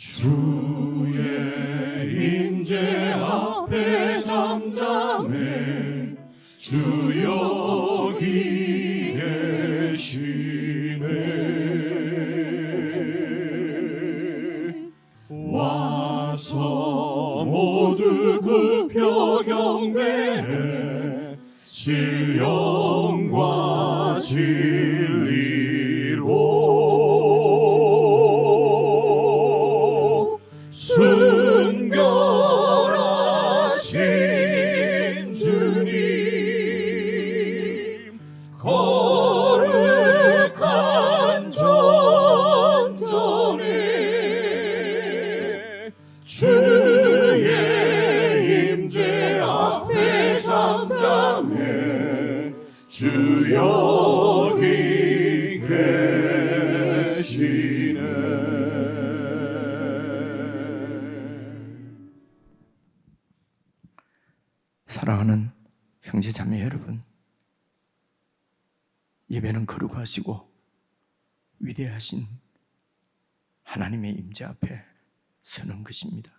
주의 임재 앞에 잠잠해 주 여기 계시네. 와서 모두 굽혀 경배해 신령과 진리로 순결하신 주님, 거룩한 전전에 주의 임재 앞에 잠잠해 주 여기 계시네. 사랑하는 형제 자매 여러분, 예배는 거룩하시고 위대하신 하나님의 임재 앞에 서는 것입니다.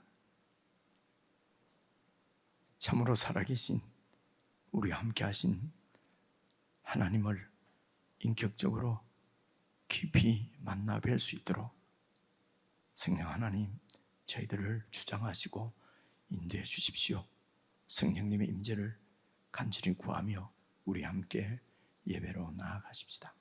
참으로 살아계신 우리와 함께 하신 하나님을 인격적으로 깊이 만나 뵐 수 있도록 성령 하나님 저희들을 주장하시고 인도해 주십시오. 성령님의 임재를 간절히 구하며 우리 함께 예배로 나아가십시다.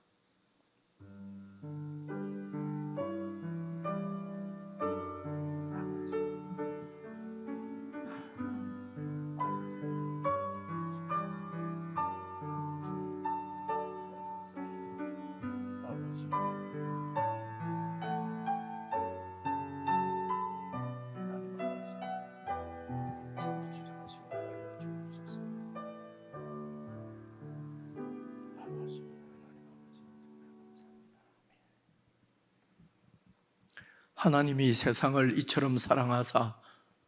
하나님이 세상을 이처럼 사랑하사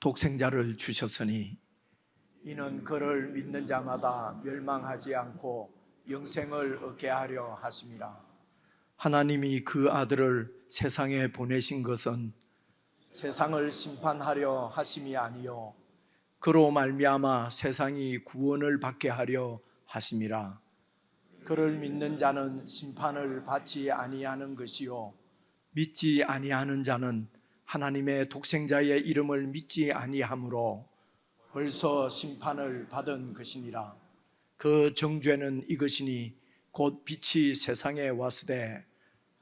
독생자를 주셨으니 이는 그를 믿는 자마다 멸망하지 않고 영생을 얻게 하려 하심이라. 하나님이 그 아들을 세상에 보내신 것은 세상을 심판하려 하심이 아니요 그로 말미암아 세상이 구원을 받게 하려 하심이라. 그를 믿는 자는 심판을 받지 아니하는 것이요 믿지 아니하는 자는 하나님의 독생자의 이름을 믿지 아니하므로 벌써 심판을 받은 것이니라. 그 정죄는 이것이니 곧 빛이 세상에 왔으되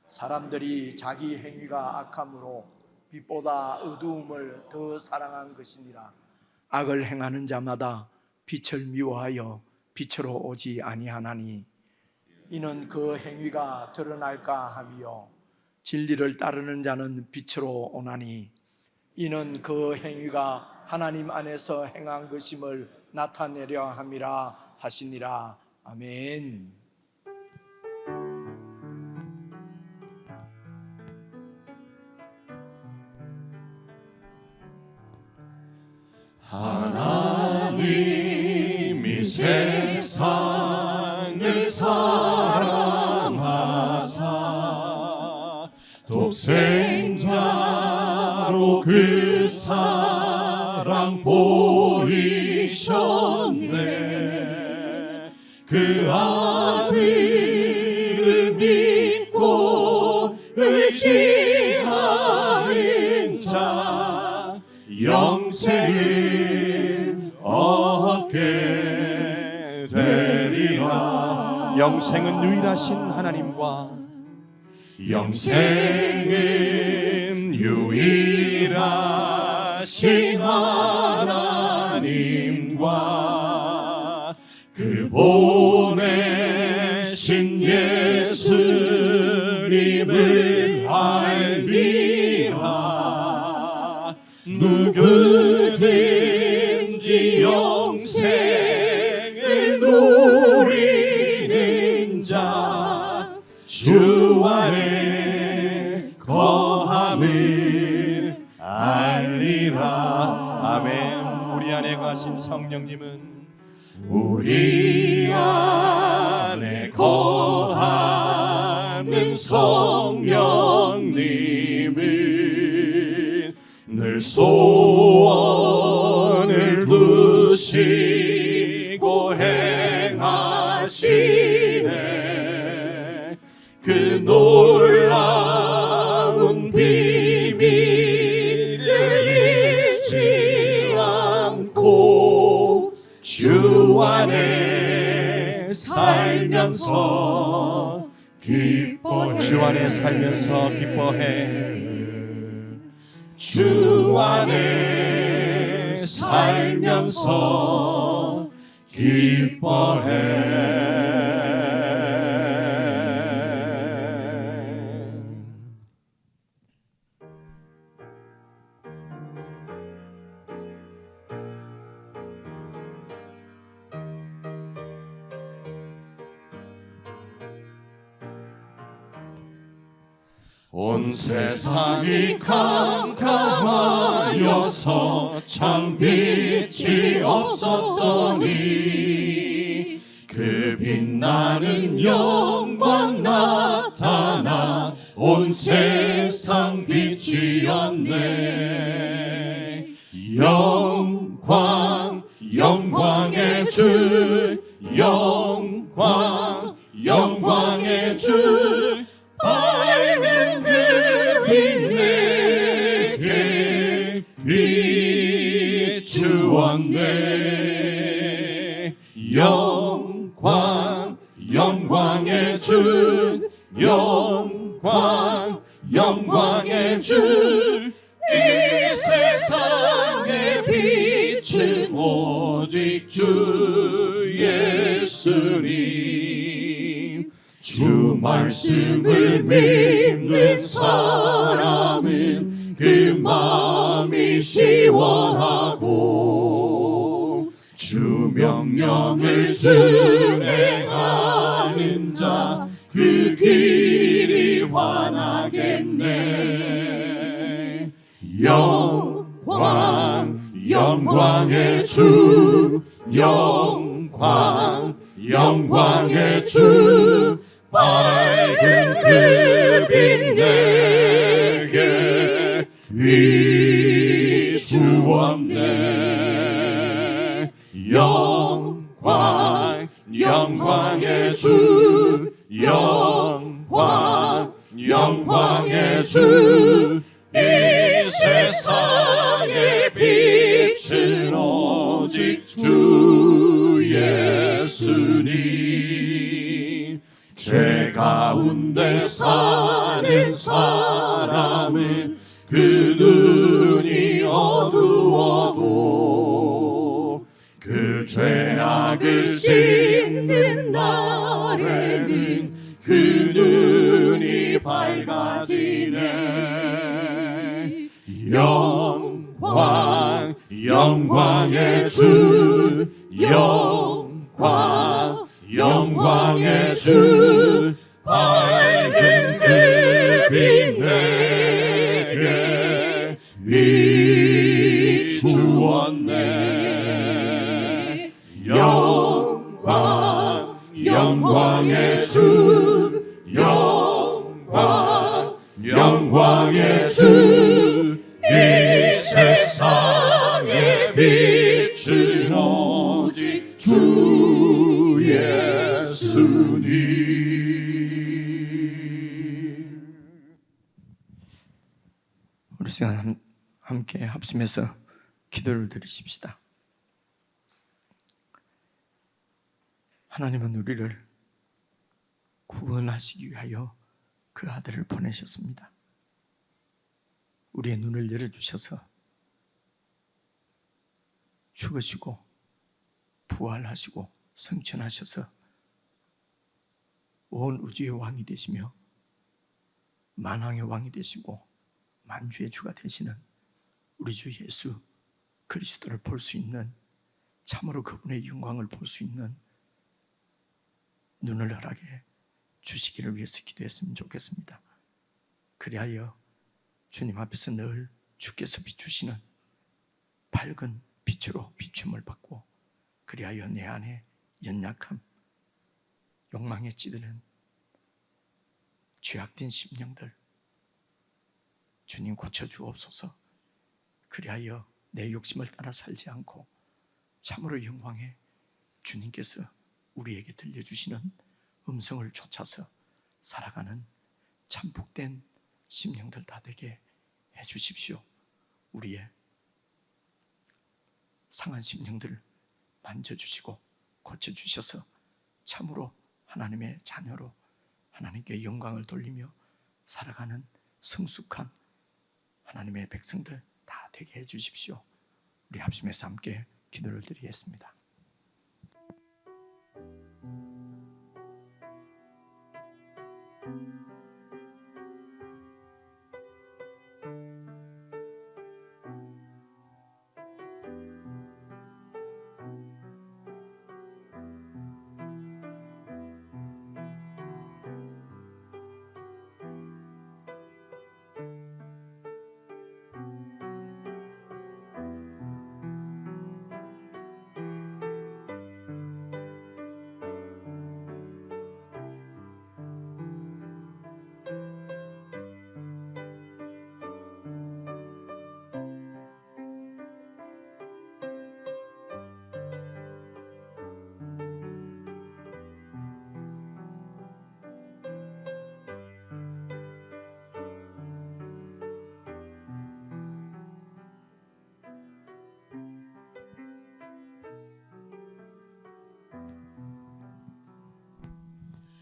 사람들이 자기 행위가 악함으로 빛보다 어두움을 더 사랑한 것이니라. 악을 행하는 자마다 빛을 미워하여 빛으로 오지 아니하나니 이는 그 행위가 드러날까 함이요 진리를 따르는 자는 빛으로 오나니 이는 그 행위가 하나님 안에서 행한 것임을 나타내려 함이라 하시니라. 아멘. 하나님이 세상을 사랑하사 독생자로 그 사랑 보이셨네. 그 아들을 믿고 의지하는 자 영생을 얻게 되리라. 영생은 유일하신 하나님과 영생은 유일하신 하나님과 그 보내신 예수님을 알미라. 누구든지 영생을 누리는 자 주 안에 거함을 알리라. 아멘. 우리 안에 가신 성령님은 우리 안에 거하는 성령님은 늘 소원을 두시고 행하시네. 그 놀라운 비밀을 잃지 않고 주 안에 살면서 기뻐해. 주 안에 살면서 기뻐해. 주 안에 살면서 기뻐해. 온 세상이 캄캄하여서 참 빛이 없었더니 그 빛나는 영광 나타나 온 세상 빛이었네. 영광 영광의 주, 영광 영광의 주, 밝은 그 빛 내게 비추었네. 영광 영광의 주, 영광 영광의 주, 이 세상의 빛은 오직 주 예수님. 주 말씀을 믿는 사람은 그 마음이 시원하고 주 명령을 준행하는 자 그 길이 환하겠네. 영광 영광의 주, 영광 영광의 주, 밝은 그 빛 내게 비추었네. 영광 영광의 주, 영광 영광의 주, 이 세상의 빛은 오직 주 예수님. 죄 가운데 사는 사람은 그 눈이 어두워도 그 죄악을 씻는 날에는 그 눈이 밝아지네. 영광 영광의 주, 영광 영광의 주, 밝은 그 빛 내게 비추었네. 영광 영광의 주, 영광 영광의 주, 이 세상의 빛은 오직 주 예수님. 우리 시간 함께 합심해서 기도를 드리십시다. 하나님은 우리를 구원하시기 위하여 그 아들을 보내셨습니다. 우리의 눈을 열어주셔서 죽으시고 부활하시고 승천하셔서 온 우주의 왕이 되시며 만왕의 왕이 되시고 만주의 주가 되시는 우리 주 예수 그리스도를 볼 수 있는, 참으로 그분의 영광을 볼 수 있는 눈을 허락해 주시기를 위해서 기도했으면 좋겠습니다. 그리하여 주님 앞에서 늘 주께서 비추시는 밝은 빛으로 비춤을 받고, 그리하여 내 안에 연약함, 욕망에 찌드는 죄악된 심령들 주님 고쳐주옵소서. 그리하여 내 욕심을 따라 살지 않고 참으로 영광의 주님께서 우리에게 들려주시는 음성을 쫓아서 살아가는 참 복된 심령들 다 되게 해주십시오. 우리의 상한 심령들을 만져주시고 고쳐주셔서 참으로 하나님의 자녀로 하나님께 영광을 돌리며 살아가는 성숙한 하나님의 백성들 다 되게 해주십시오. 우리 합심해서 함께 기도를 드리겠습니다.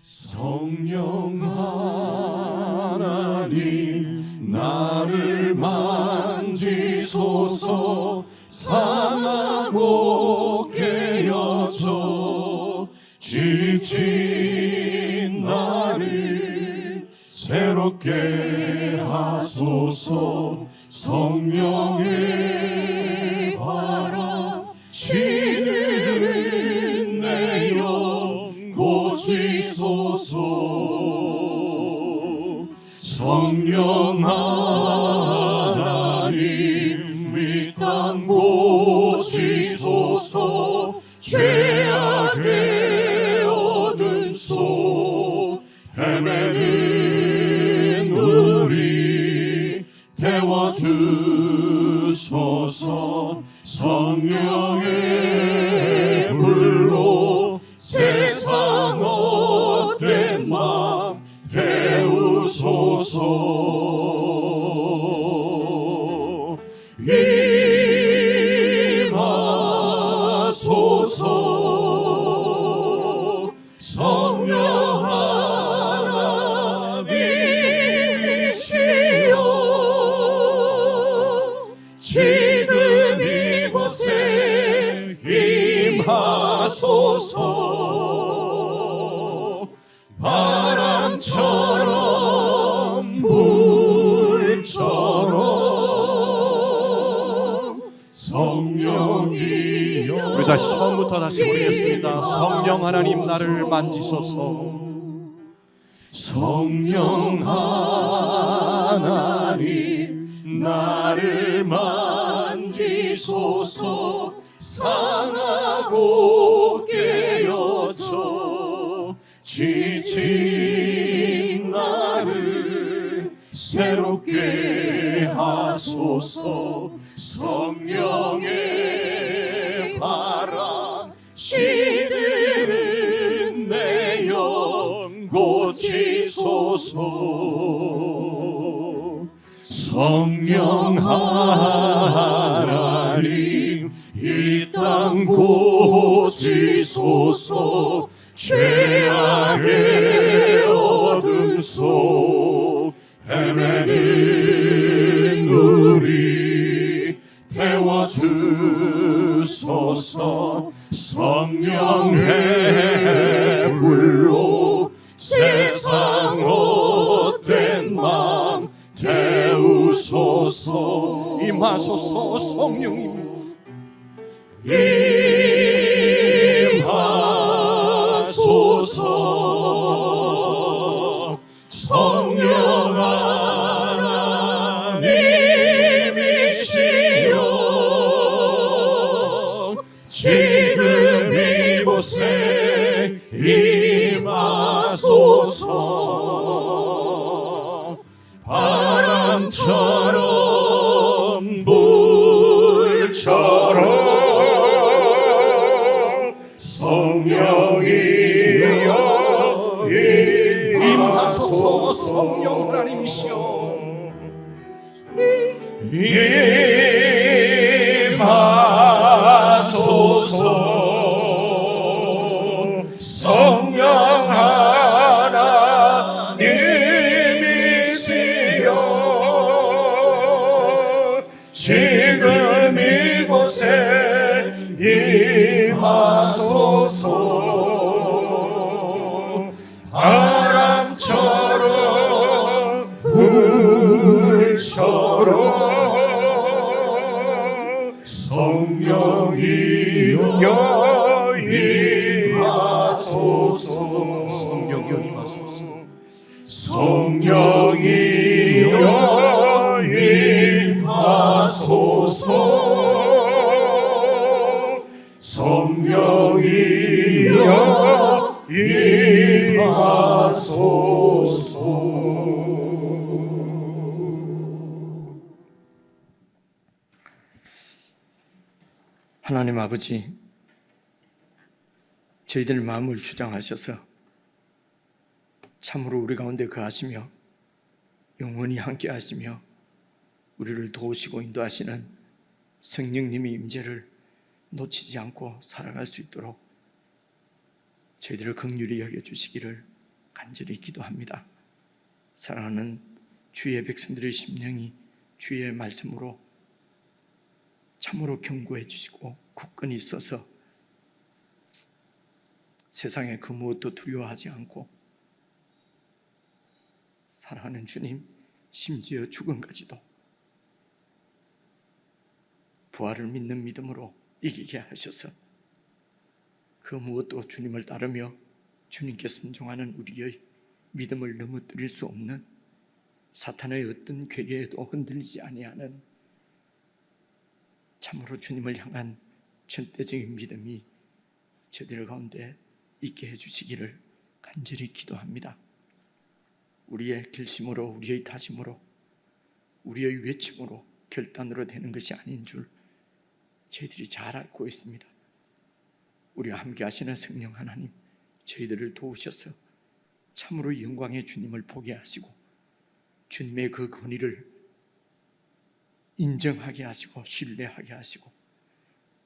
성령 하나님 나를 만지소서. 상하고 깨어져 지친 나를 새롭게 하소서. 성령의 바람 시들은 내 영 고치소서. 성령 하나님 이 땅 고치소서. 죄악의 어둠 속 헤매는 우리 태워주소서. 성령의 불로 세상 헛된 맘 태우소서. 임하소서. 성령 하나님이시여 지금 이곳에 임하소서. 바람처럼 불처럼 성령이여. 우리 다시 처음부터 다시 부르겠습니다. 성령 하나님 나를 만지소서. 성령 하나님 나를 만지소서. 상하고 깨어져 지친 나를 새롭게 하소서. 성령의 바람 시들은 내 영 고치소서. 성령 하나님 이 땅 고치소서. 죄악의 어둠 속 헤매는 우리 태워주소서. 성령의 불로 세상 헛된 맘 태우소서. 임하소서. 성령님 임하소서. 성령 하나님이시여 지금 이곳에 임하소서. 바람처럼 불 불처럼 성령이여 임하소서. 성령 하나님이시여 임하소서. 성령 하나님이시여 지금 이곳에 임하소서. 바람처럼 불처럼 성령이여 임하소서. 성령이여 임하소서. 성령이여 임하소서. 성령이여 임하소서. 하나님 아버지, 저희들 마음을 주장하셔서 참으로 우리 가운데 거하시며 영원히 함께 하시며 우리를 도우시고 인도하시는 성령님의 임재를 놓치지 않고 살아갈 수 있도록 저희들을 긍휼히 여겨주시기를 간절히 기도합니다. 사랑하는 주의 백성들의 심령이 주의 말씀으로 참으로 견고해 주시고 굳건히 있어서 세상에 그 무엇도 두려워하지 않고 사랑하는 주님, 심지어 죽음까지도 부활을 믿는 믿음으로 이기게 하셔서 그 무엇도 주님을 따르며 주님께 순종하는 우리의 믿음을 넘어뜨릴 수 없는 사탄의 어떤 괴계에도 흔들리지 아니하는 참으로 주님을 향한 절대적인 믿음이 저들 가운데 있게 해주시기를 간절히 기도합니다. 우리의 결심으로, 우리의 다짐으로, 우리의 외침으로, 결단으로 되는 것이 아닌 줄 저희들이 잘 알고 있습니다. 우리와 함께 하시는 성령 하나님, 저희들을 도우셔서 참으로 영광의 주님을 보게 하시고 주님의 그 권위를 인정하게 하시고 신뢰하게 하시고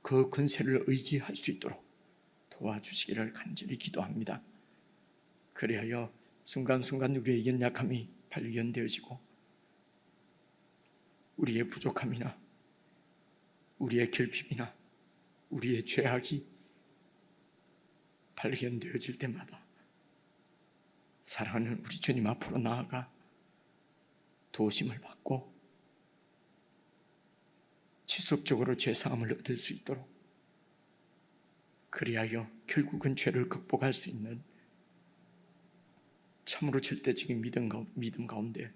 그 권세를 의지할 수 있도록 도와주시기를 간절히 기도합니다. 그리하여 순간순간 우리의 연약함이 발견되어지고 우리의 부족함이나 우리의 결핍이나 우리의 죄악이 발견되어질 때마다 사랑하는 우리 주님 앞으로 나아가 도우심을 받고 지속적으로 죄사함을 얻을 수 있도록 그리하여 결국은 죄를 극복할 수 있는 참으로 절대적인 믿음 가운데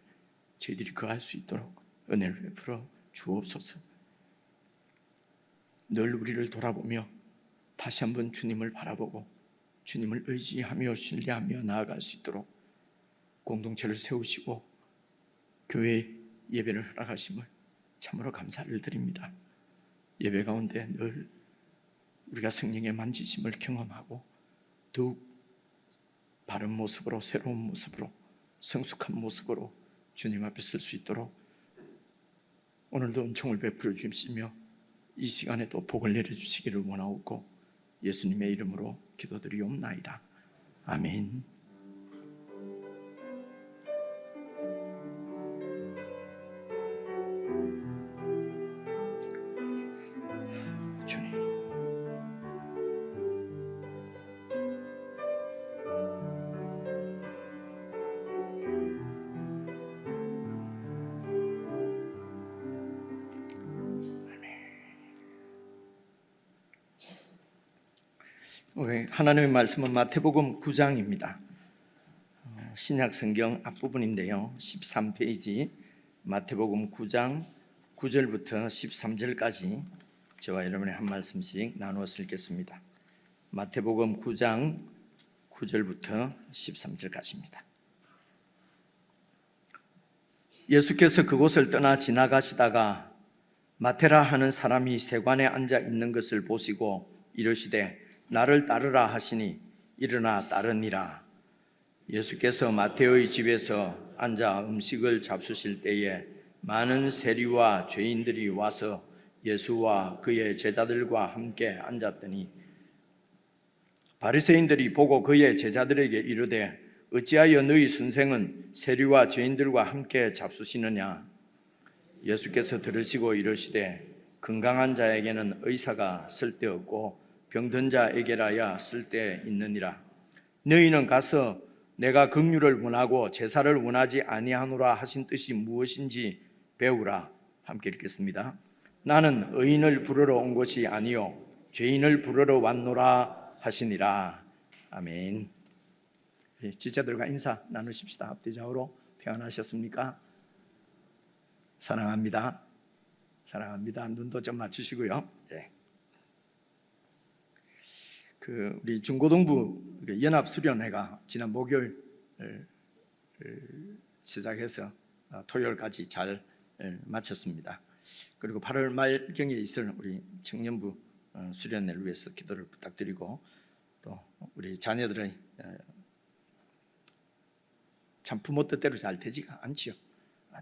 저희들이 거할 수 있도록 은혜를 베풀어 주옵소서. 늘 우리를 돌아보며 다시 한번 주님을 바라보고 주님을 의지하며 신뢰하며 나아갈 수 있도록 공동체를 세우시고 교회 예배를 허락하심을 참으로 감사를 드립니다. 예배 가운데 늘 우리가 성령의 만지심을 경험하고 더욱 바른 모습으로, 새로운 모습으로, 성숙한 모습으로 주님 앞에 설 수 있도록 오늘도 은총을 베풀어 주시며 이 시간에도 복을 내려주시기를 원하옵고 예수님의 이름으로 기도드리옵나이다. 아멘. 주님, 하나님의 말씀은 마태복음 9장입니다. 신약 성경 앞부분인데요. 13페이지 마태복음 9장 9절부터 13절까지 저와 여러분의 한 말씀씩 나누어서 읽겠습니다. 마태복음 9장 9절부터 13절까지입니다. 예수께서 그곳을 떠나 지나가시다가 마테라 하는 사람이 세관에 앉아 있는 것을 보시고 이르시되 나를 따르라 하시니 일어나 따르니라. 예수께서 마테오의 집에서 앉아 음식을 잡수실 때에 많은 세리와 죄인들이 와서 예수와 그의 제자들과 함께 앉았더니 바리새인들이 보고 그의 제자들에게 이르되 어찌하여 너희 선생은 세리와 죄인들과 함께 잡수시느냐. 예수께서 들으시고 이르시되 건강한 자에게는 의사가 쓸데없고 병든 자에게라야 쓸데 있느니라. 너희는 가서 내가 긍휼을 원하고 제사를 원하지 아니하노라 하신 뜻이 무엇인지 배우라. 함께 읽겠습니다. 나는 의인을 부르러 온 것이 아니요 죄인을 부르러 왔노라 하시니라. 아멘. 지체들과 인사 나누십시다. 앞뒤좌우로 평안하셨습니까? 사랑합니다. 사랑합니다. 눈도 좀 맞추시고요. 네. 우리 중고등부 연합 수련회가 지난 목요일 시작해서 토요일까지 잘 마쳤습니다. 그리고 8월 말경에 있을 우리 청년부 수련회를 위해서 기도를 부탁드리고 또 우리 자녀들의 참 부모 뜻대로 잘 되지가 않지요.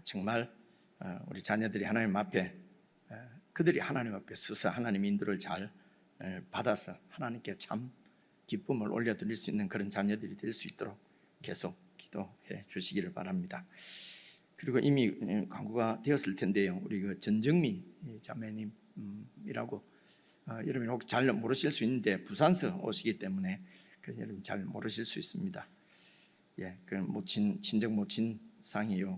정말 우리 자녀들이 하나님 앞에 그들이 하나님 앞에 서서 하나님 인도를 잘 받아서 하나님께 참 기쁨을 올려드릴 수 있는 그런 자녀들이 될 수 있도록 계속 기도해 주시기를 바랍니다. 그리고 이미 광고가 되었을 텐데요. 우리 그 전정미 자매님이라고 여러분 혹시 잘 모르실 수 있는데 부산서 오시기 때문에 여러분 잘 모르실 수 있습니다. 예, 그 모친 친정 모친 상이요.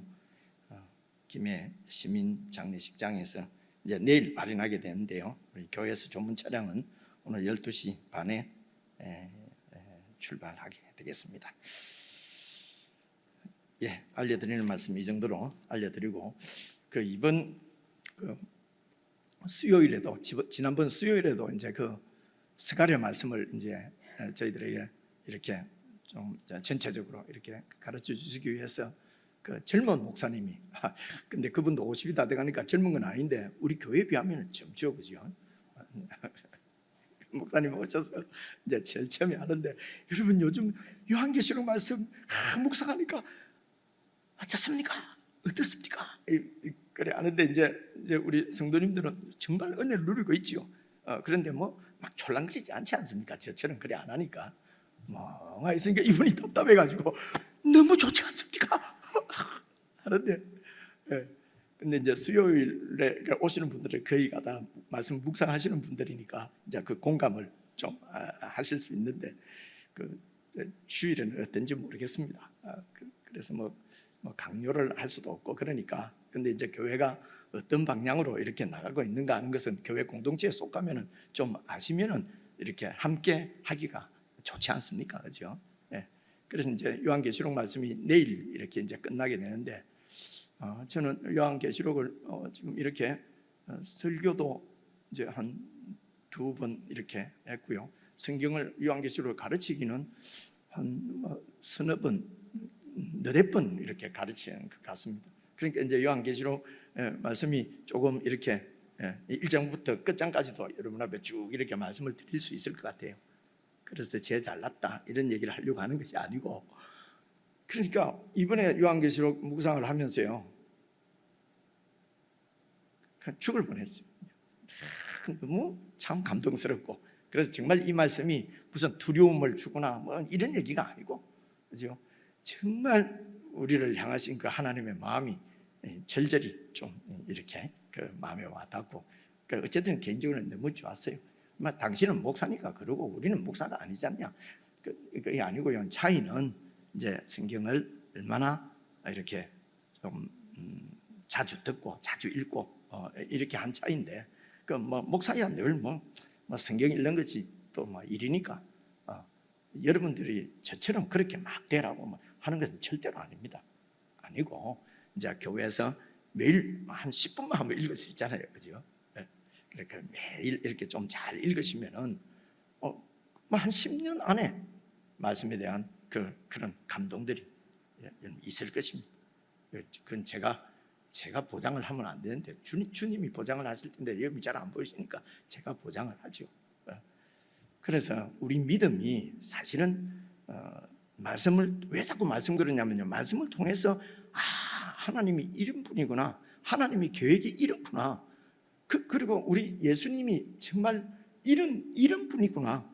김해 시민 장례식장에서 이제 내일 발인하게 되는데요. 우리 교회에서 전문 차량은 오늘 12시 반에 출발하게 되겠습니다. 예, 알려드리는 말씀 이 정도로 알려드리고 이번 수요일에도 지난번 수요일에도 이제 스가랴 말씀을 이제 저희들에게 이렇게 좀 전체적으로 이렇게 가르쳐 주시기 위해서 젊은 목사님이 근데 그분도 50이 다 돼가니까 젊은 건 아닌데 우리 교회에 비하면 젊죠, 그죠? 목사님 오셔서 이제 제일 처음에 하는데 여러분 요즘 요한계시록 말씀 묵상하니까 어떻습니까? 그래 하는데 이제 우리 성도님들은 정말 은혜를 누리고 있지요. 그런데 막 촐랑거리지 않지 않습니까? 저처럼 그래 안 하니까 멍하 있으니까 이분이 답답해가지고 너무 좋지 않습니까? 하는데 근데 이제 수요일에 오시는 분들은 거의가 다 말씀 묵상하시는 분들이니까 이제 그 공감을 좀 하실 수 있는데 주일에는 어떤지 모르겠습니다. 그래서 뭐 강요를 할 수도 없고 그러니까 근데 이제 교회가 어떤 방향으로 이렇게 나가고 있는가 하는 것은 교회 공동체에 속하면은 좀 아시면은 이렇게 함께 하기가 좋지 않습니까, 그죠? 예. 그래서 이제 요한계시록 말씀이 내일 이렇게 이제 끝나게 되는데 저는 요한계시록을 지금 이렇게 설교도 이제 한 2번 이렇게 했고요. 성경을 요한계시록을 가르치기는 한 서너 번, 너댓 번 이렇게 가르치는 것 같습니다. 그러니까 이제 요한계시록 말씀이 조금 이렇게 1장부터 끝장까지도 여러분 앞에 쭉 이렇게 말씀을 드릴 수 있을 것 같아요. 그래서 제 잘났다 이런 얘기를 하려고 하는 것이 아니고 그러니까 이번에 요한계시록 묵상을 하면서요 죽을 뻔했어요. 너무 참 감동스럽고 그래서 정말 이 말씀이 무슨 두려움을 주거나 뭐 이런 얘기가 아니고 그죠? 정말 우리를 향하신 그 하나님의 마음이 절절히 좀 이렇게 그 마음에 와닿고 어쨌든 개인적으로는 너무 좋았어요. 당신은 목사니까 그러고 우리는 목사가 아니잖냐. 그게 아니고요. 차이는 이제 성경을 얼마나 이렇게 좀 자주 듣고 자주 읽고 이렇게 한 차이인데 목사야 늘 성경 읽는 것이 또 일이니까 여러분들이 저처럼 그렇게 막 되라고 하는 것은 절대로 아닙니다. 아니고 이제 교회에서 매일 한 10분만 한번 읽을 수 있잖아요, 그죠? 그러니까 매일 이렇게 좀 잘 읽으시면은 한 10년 안에 말씀에 대한 그런 감동들이 있을 것입니다. 그건 제가 제가 보장을 하면 안 되는데 주님이 보장을 하실 텐데 여러분이 잘 안 보이시니까 제가 보장을 하죠. 그래서 우리 믿음이 사실은 말씀을 왜 자꾸 말씀 그러냐면요, 말씀을 통해서 하나님이 이런 분이구나, 하나님이 계획이 이렇구나, 그리고 우리 예수님이 정말 이런 분이구나,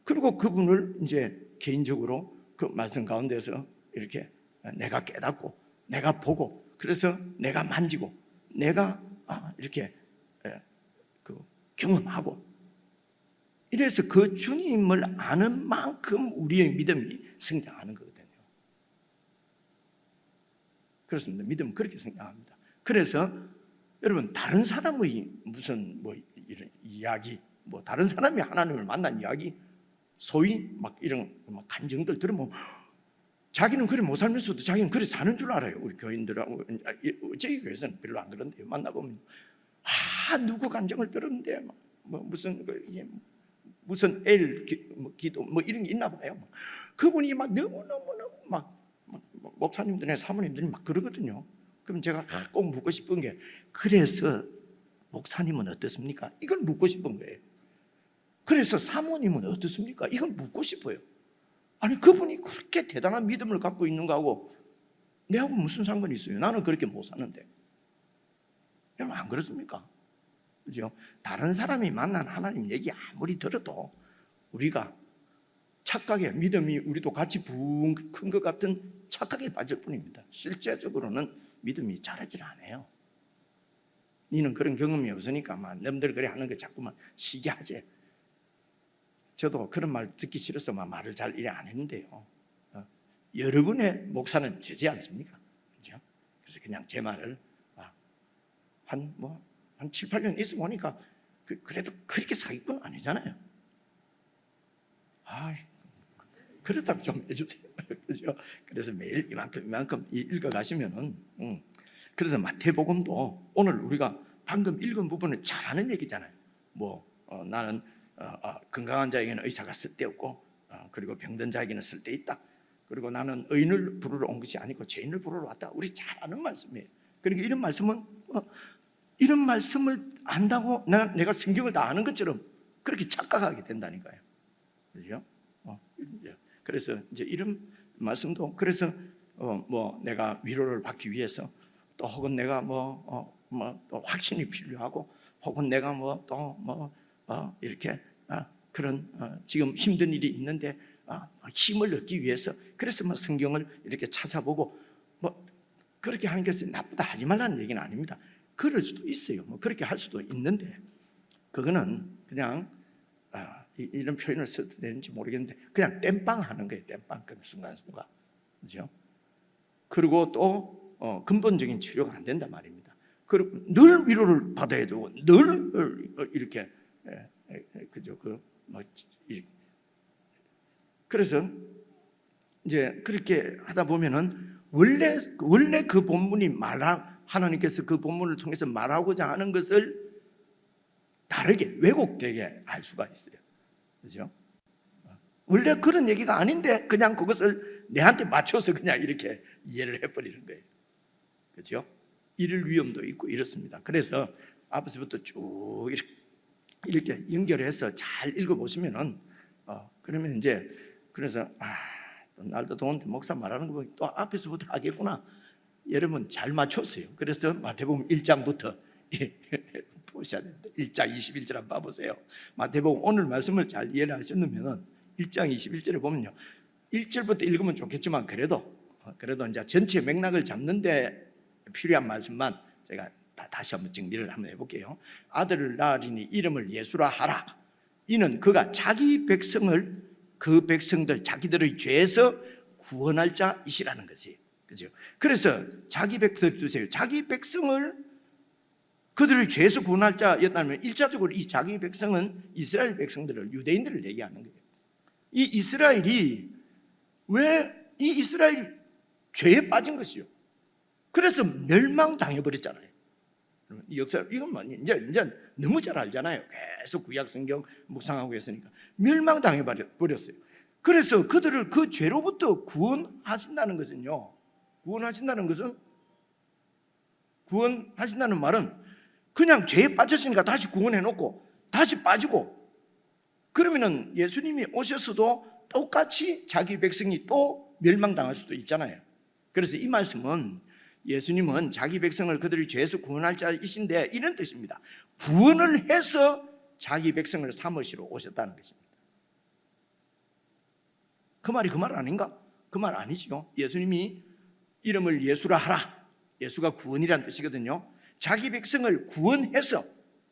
그리고 그분을 이제 개인적으로 그 말씀 가운데서 이렇게 내가 깨닫고 내가 보고, 그래서 내가 만지고 내가 이렇게 경험하고, 이래서 그 주님을 아는 만큼 우리의 믿음이 성장하는 거거든요. 그렇습니다. 믿음은 그렇게 성장합니다. 그래서 여러분, 다른 사람의 무슨 이런 이야기, 다른 사람이 하나님을 만난 이야기, 소위 막 이런 감정들 들으면 자기는 그래 못 살면서도 자기는 그래 사는 줄 알아요. 우리 교인들하고, 저희 교회에서는 별로 안 그런데요. 만나보면 누구 감정을 들었는데 무슨 기도 이런 게 있나 봐요. 그분이 막 너무너무 목사님들이나 사모님들이 막 그러거든요. 그럼 제가 꼭 묻고 싶은 게, 그래서 목사님은 어떻습니까? 이걸 묻고 싶은 거예요. 그래서 사모님은 어떻습니까? 이걸 묻고 싶어요. 아니, 그분이 그렇게 대단한 믿음을 갖고 있는 거하고 내하고 무슨 상관이 있어요? 나는 그렇게 못 사는데. 여러분, 안 그렇습니까? 그죠? 다른 사람이 만난 하나님 얘기 아무리 들어도 우리가 착각에, 믿음이 우리도 같이 붕 큰 것 같은 착각에 빠질 뿐입니다. 실제적으로는 믿음이 자라질 않아요. 니는 그런 경험이 없으니까 남들 그래 하는 거 자꾸만 시기하지. 저도 그런 말 듣기 싫어서 말을 잘 이래 안 했는데요. 여러분의 목사는 저지 않습니까? 그죠? 그래서 그냥 제 말을 한 7, 8년 있어 보니까 그래도 그렇게 사기꾼은 아니잖아요. 그렇다면 좀 해주세요. 그죠? 그래서 매일 이만큼 읽어가시면은, 그래서 마태복음도 오늘 우리가 방금 읽은 부분은 잘하는 얘기잖아요. 나는 건강한 자에게는 의사가 쓸데없고, 그리고 병든 자에게는 쓸데있다. 그리고 나는 의인을 부르러 온 것이 아니고 죄인을 부르러 왔다. 우리 잘 아는 말씀이에요. 그러니까 이런 말씀은 이런 말씀을 안다고 내가 성경을 다 아는 것처럼 그렇게 착각하게 된다니까요. 그죠? 그래서 이제 이런 말씀도, 그래서 내가 위로를 받기 위해서, 또 혹은 내가 또 확신이 필요하고, 혹은 내가 이렇게 그런 지금 힘든 일이 있는데 힘을 얻기 위해서, 그래서 성경을 이렇게 찾아보고 그렇게 하는 것은 나쁘다 하지 말라는 얘기는 아닙니다. 그럴 수도 있어요. 그렇게 할 수도 있는데, 그거는 그냥 이런 표현을 써도 되는지 모르겠는데 그냥 땜빵 하는 거예요. 땜빵, 그 순간순간. 그죠? 그리고 또 근본적인 치료가 안 된단 말입니다. 그리고 늘 위로를 받아야 되고, 늘 이렇게 그죠? 그래서 이제 그렇게 하다 보면은 원래 그 본문이 하나님께서 그 본문을 통해서 말하고자 하는 것을 다르게 왜곡되게 알 수가 있어요. 그죠? 원래 그런 얘기가 아닌데 그냥 그것을 내한테 맞춰서 그냥 이렇게 이해를 해버리는 거예요. 그죠? 이럴 위험도 있고 이렇습니다. 그래서 앞에서부터 쭉 이렇게 연결해서 잘 읽어보시면은 그러면 이제, 그래서 날도 더운데 목사 말하는 거 보니 또 앞에서부터 하겠구나. 여러분 잘 맞췄어요. 그래서 마태복음 1장부터 보셔야 됩니다. 1장 21절 한번 봐보세요. 마태복음 오늘 말씀을 잘 이해를 하셨으면 1장 21절에 보면요, 1절부터 읽으면 좋겠지만 그래도 이제 전체 맥락을 잡는데 필요한 말씀만 제가 다시 한번 정리를 한번 해볼게요. 아들을 낳으리니 이름을 예수라 하라. 이는 그가 자기 백성을, 그 백성들 자기들의 죄에서 구원할 자이시라는 것이에요. 그죠? 그래서 자기 백성을 두세요. 자기 백성을 그들의 죄에서 구원할 자였다면, 일차적으로 이 자기 백성은 이스라엘 백성들을, 유대인들을 얘기하는 거예요. 이 이스라엘이 죄에 빠진 것이요. 그래서 멸망당해버렸잖아요. 이 역사, 이건 이제 너무 잘 알잖아요. 계속 구약 성경 묵상하고 있으니까 멸망당해버렸어요. 그래서 그들을 그 죄로부터 구원하신다는 것은요, 구원하신다는 것은 구원하신다는 말은 그냥 죄에 빠졌으니까 다시 구원해 놓고 다시 빠지고, 그러면은 예수님이 오셨어도 똑같이 자기 백성이 또 멸망당할 수도 있잖아요. 그래서 이 말씀은 예수님은 자기 백성을 그들의 죄에서 구원할 자이신데 이런 뜻입니다. 구원을 해서 자기 백성을 삼으시러 오셨다는 것입니다. 그 말이 그 말 아닌가? 그 말 아니지요. 예수님이 이름을 예수라 하라. 예수가 구원이란 뜻이거든요. 자기 백성을 구원해서,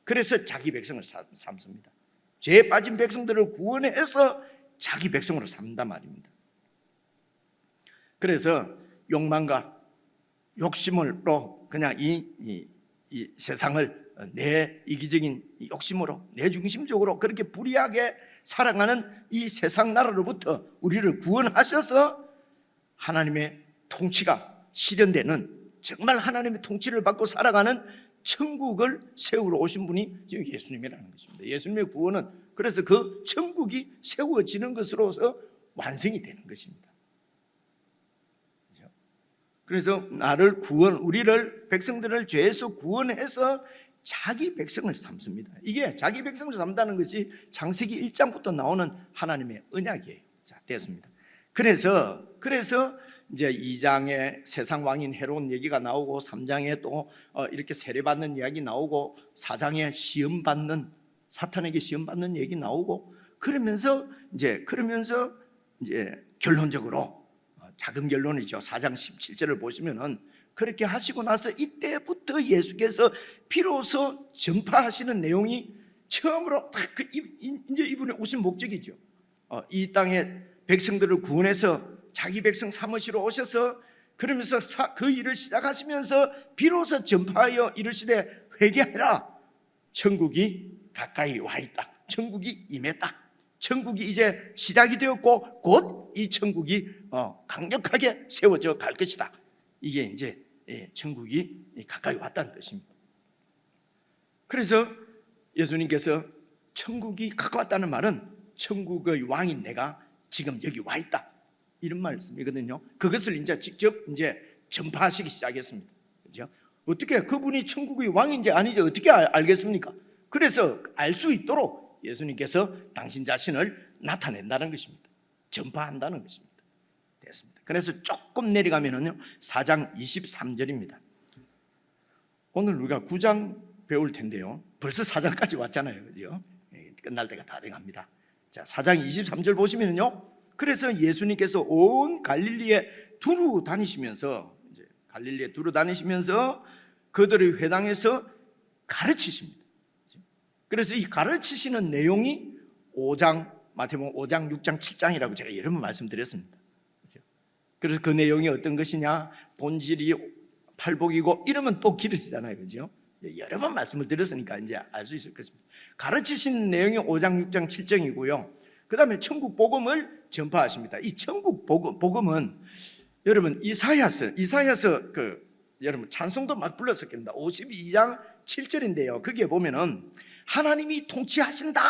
그래서 자기 백성을 삼습니다. 죄에 빠진 백성들을 구원해서 자기 백성으로 삼는단 말입니다. 그래서 욕망과 욕심으로 그냥 이 세상을 내 이기적인 욕심으로, 내 중심적으로 그렇게 불의하게 살아가는 이 세상 나라로부터 우리를 구원하셔서 하나님의 통치가 실현되는, 정말 하나님의 통치를 받고 살아가는 천국을 세우러 오신 분이 지금 예수님이라는 것입니다. 예수님의 구원은 그래서 그 천국이 세워지는 것으로서 완성이 되는 것입니다. 그래서 나를 우리를 백성들을 죄에서 구원해서 자기 백성을 삼습니다. 이게 자기 백성을 삼다는 것이 창세기 1장부터 나오는 하나님의 언약이에요. 자, 됐습니다. 그래서 이제 2장에 세상 왕인 헤롯 얘기가 나오고, 3장에 또 이렇게 세례받는 이야기 나오고, 4장에 시험받는, 사탄에게 시험받는 얘기 나오고, 그러면서 이제 결론적으로 작은 결론이죠. 4장 17절을 보시면은 그렇게 하시고 나서 이때부터 예수께서 비로소 전파하시는 내용이 처음으로 딱 이제 이분이 오신 목적이죠. 이 땅의 백성들을 구원해서 자기 백성 삼으시러 오셔서, 그러면서 그 일을 시작하시면서 비로소 전파하여 이르시되 회개하라. 천국이 가까이 와 있다. 천국이 임했다. 천국이 이제 시작이 되었고 곧 이 천국이 강력하게 세워져 갈 것이다. 이게 이제 천국이 가까이 왔다는 뜻입니다. 그래서 예수님께서 천국이 가까웠다는 말은 천국의 왕인 내가 지금 여기 와 있다, 이런 말씀이거든요. 그것을 이제 직접 이제 전파하시기 시작했습니다. 그렇죠? 어떻게 그분이 천국의 왕인지 아닌지 어떻게 알겠습니까? 그래서 알 수 있도록 예수님께서 당신 자신을 나타낸다는 것입니다. 전파한다는 것입니다. 됐습니다. 그래서 조금 내려가면은요 4장 23절입니다. 오늘 우리가 9장 배울 텐데요, 벌써 4장까지 왔잖아요. 그죠? 끝날 때가 다 돼갑니다. 자, 4장 23절 보시면은요, 그래서 예수님께서 온 갈릴리에 두루 다니시면서 그들의 회당에서 가르치십니다. 그래서 이 가르치시는 내용이 5장, 마태복음 5장, 6장, 7장이라고 제가 여러 번 말씀드렸습니다. 그래서 그 내용이 어떤 것이냐, 본질이 팔복이고 이러면 또 길으시잖아요. 그죠? 여러 번 말씀을 드렸으니까 이제 알 수 있을 것입니다. 가르치시는 내용이 5장, 6장, 7장이고요. 그 다음에 천국 복음을 전파하십니다. 이 천국 복음은 여러분 이사야서 여러분 찬송도 막 불렀었겠습니다. 52장 7절인데요. 거기에 보면은 하나님이 통치하신다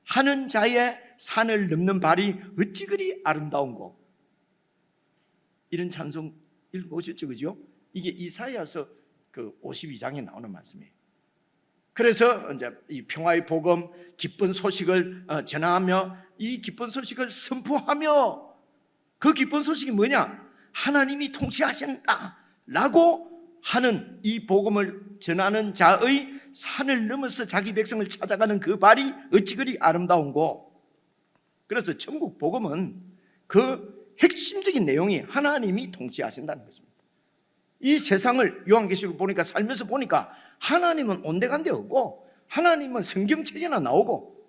하는 자의 산을 넘는 발이 어찌 그리 아름다운고, 이런 찬송 읽어보셨죠? 그죠? 이게 이사야서 52장에 나오는 말씀이에요. 그래서 이제 이 평화의 복음, 기쁜 소식을 전하며 이 기쁜 소식을 선포하며, 그 기쁜 소식이 뭐냐? 하나님이 통치하신다라고 하는 이 복음을 전하는 자의 산을 넘어서 자기 백성을 찾아가는 그 발이 어찌 그리 아름다운고. 그래서 천국 복음은 그 핵심적인 내용이 하나님이 통치하신다는 것입니다. 이 세상을 요한계시록 보니까, 살면서 보니까 하나님은 온데간데 없고, 하나님은 성경책에나 나오고,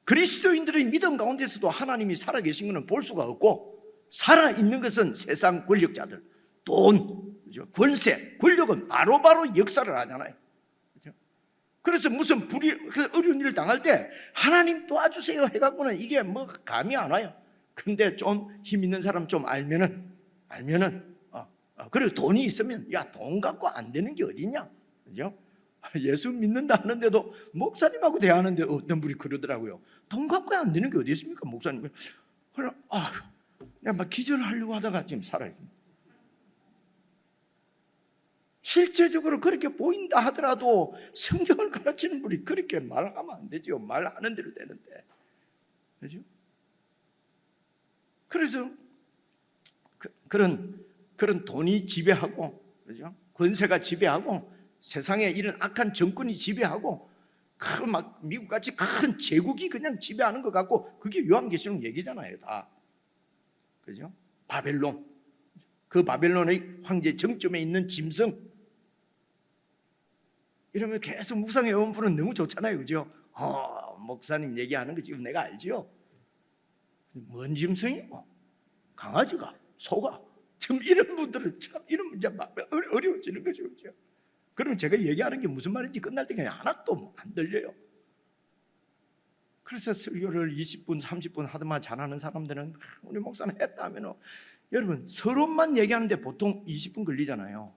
그리스도인들의 믿음 가운데서도 하나님이 살아계신 것은 볼 수가 없고, 살아있는 것은 세상 권력자들, 돈, 권세, 권력은 바로바로 역사를 하잖아요. 그래서 무슨 어려운 일을 당할 때 하나님 도와주세요 해갖고는 이게 뭐 감이 안 와요. 근데 좀 힘 있는 사람 좀 알면은 그리고 돈이 있으면, 야, 돈 갖고 안 되는 게 어디냐, 그죠? 예수 믿는다 하는데도 목사님하고 대하는데 어떤 분이 그러더라고요. 돈 갖고 안 되는 게 어디 있습니까, 목사님? 그래, 내가 막 기절하려고 하다가 지금 살아있습니다. 실제적으로 그렇게 보인다 하더라도 성경을 가르치는 분이 그렇게 말하면 안 되죠. 말하는 대로 되는데. 그죠? 그래서 그런 돈이 지배하고, 그죠? 권세가 지배하고, 세상에 이런 악한 정권이 지배하고, 막 미국같이 큰 제국이 그냥 지배하는 것 같고, 그게 요한계시록 얘기잖아요, 다. 그죠? 바벨론. 그 바벨론의 황제 정점에 있는 짐승. 이러면 계속 묵상의 원부는 너무 좋잖아요, 그죠? 목사님 얘기하는 거 지금 내가 알죠? 뭔 짐승이고? 강아지가? 소가? 지금 이런 분들은 참 이런 문제 어려워지는 거죠, 그죠? 그러면 제가 얘기하는 게 무슨 말인지 끝날 때 그냥 하나도 안 들려요. 그래서 설교를 20분, 30분 하더만 잘하는 사람들은 우리 목사는 했다 하면, 여러분 서론만 얘기하는데 보통 20분 걸리잖아요.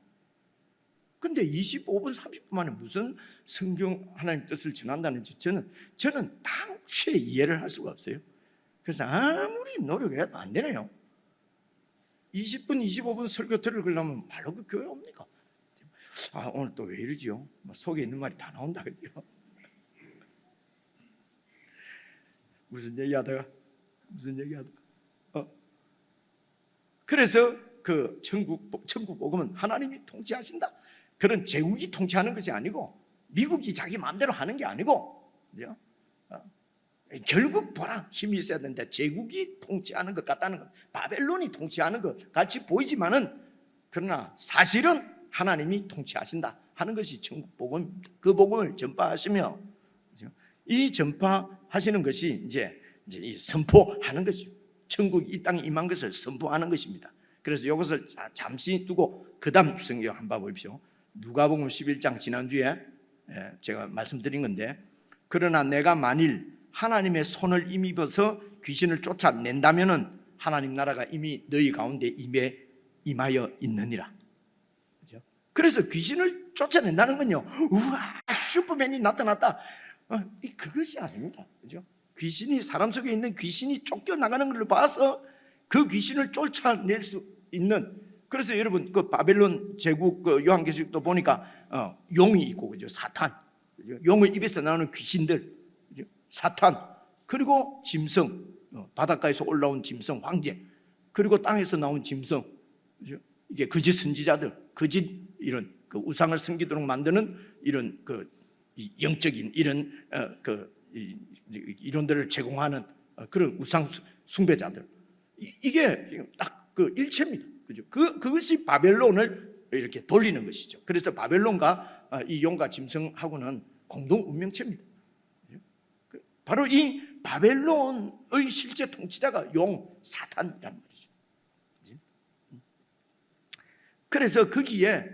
근데 25분, 30분 만에 무슨 성경 하나님 뜻을 전한다는지 저는 당최 이해를 할 수가 없어요. 그래서 아무리 노력을 해도 안 되네요. 20분, 25분 설교 들으려면 말로 그 교회 옵니까? 오늘 또 왜 이러지요? 속에 있는 말이 다 나온다, 그죠? 무슨 얘기하다가 그래서 그 천국 복음은 하나님이 통치하신다. 그런 제국이 통치하는 것이 아니고, 미국이 자기 마음대로 하는 게 아니고, 그죠? 결국 보라, 힘이 있어야 되는데 제국이 통치하는 것 같다는 것, 바벨론이 통치하는 것 같이 보이지만은, 그러나 사실은 하나님이 통치하신다 하는 것이 천국 복음입니다. 그 복음을 전파하시며, 이 전파하시는 것이 이제 이 선포하는 것이죠. 천국이 이 땅에 임한 것을 선포하는 것입니다. 그래서 이것을 잠시 두고 그 다음 성경 한번 보십시오. 누가복음 11장, 지난주에 제가 말씀드린 건데, 그러나 내가 만일 하나님의 손을 힘입어서 귀신을 쫓아낸다면은 하나님 나라가 이미 너희 가운데 임하여 있느니라. 그래서 귀신을 쫓아낸다는 건요, 우와 슈퍼맨이 나타났다, 그것이 아닙니다. 그죠? 귀신이, 사람 속에 있는 귀신이 쫓겨나가는 걸 봐서 그 귀신을 쫓아낼 수 있는, 그래서 여러분 그 바벨론 제국 그 요한계시록도 보니까 용이 있고, 그죠? 사탄, 그죠? 용의 입에서 나오는 귀신들, 그죠? 사탄, 그리고 짐승, 바닷가에서 올라온 짐승 황제, 그리고 땅에서 나온 짐승, 그죠? 이게 거짓 선지자들, 거짓 이런 그 우상을 섬기도록 만드는 이런 그 영적인 이런 이론들을 제공하는 그런 우상 숭배자들, 이게 딱 그 일체입니다. 그죠? 그것이 바벨론을 이렇게 돌리는 것이죠. 그래서 바벨론과 이 용과 짐승하고는 공동 운명체입니다. 바로 이 바벨론의 실제 통치자가 용, 사탄이란 말이죠. 그래서 거기에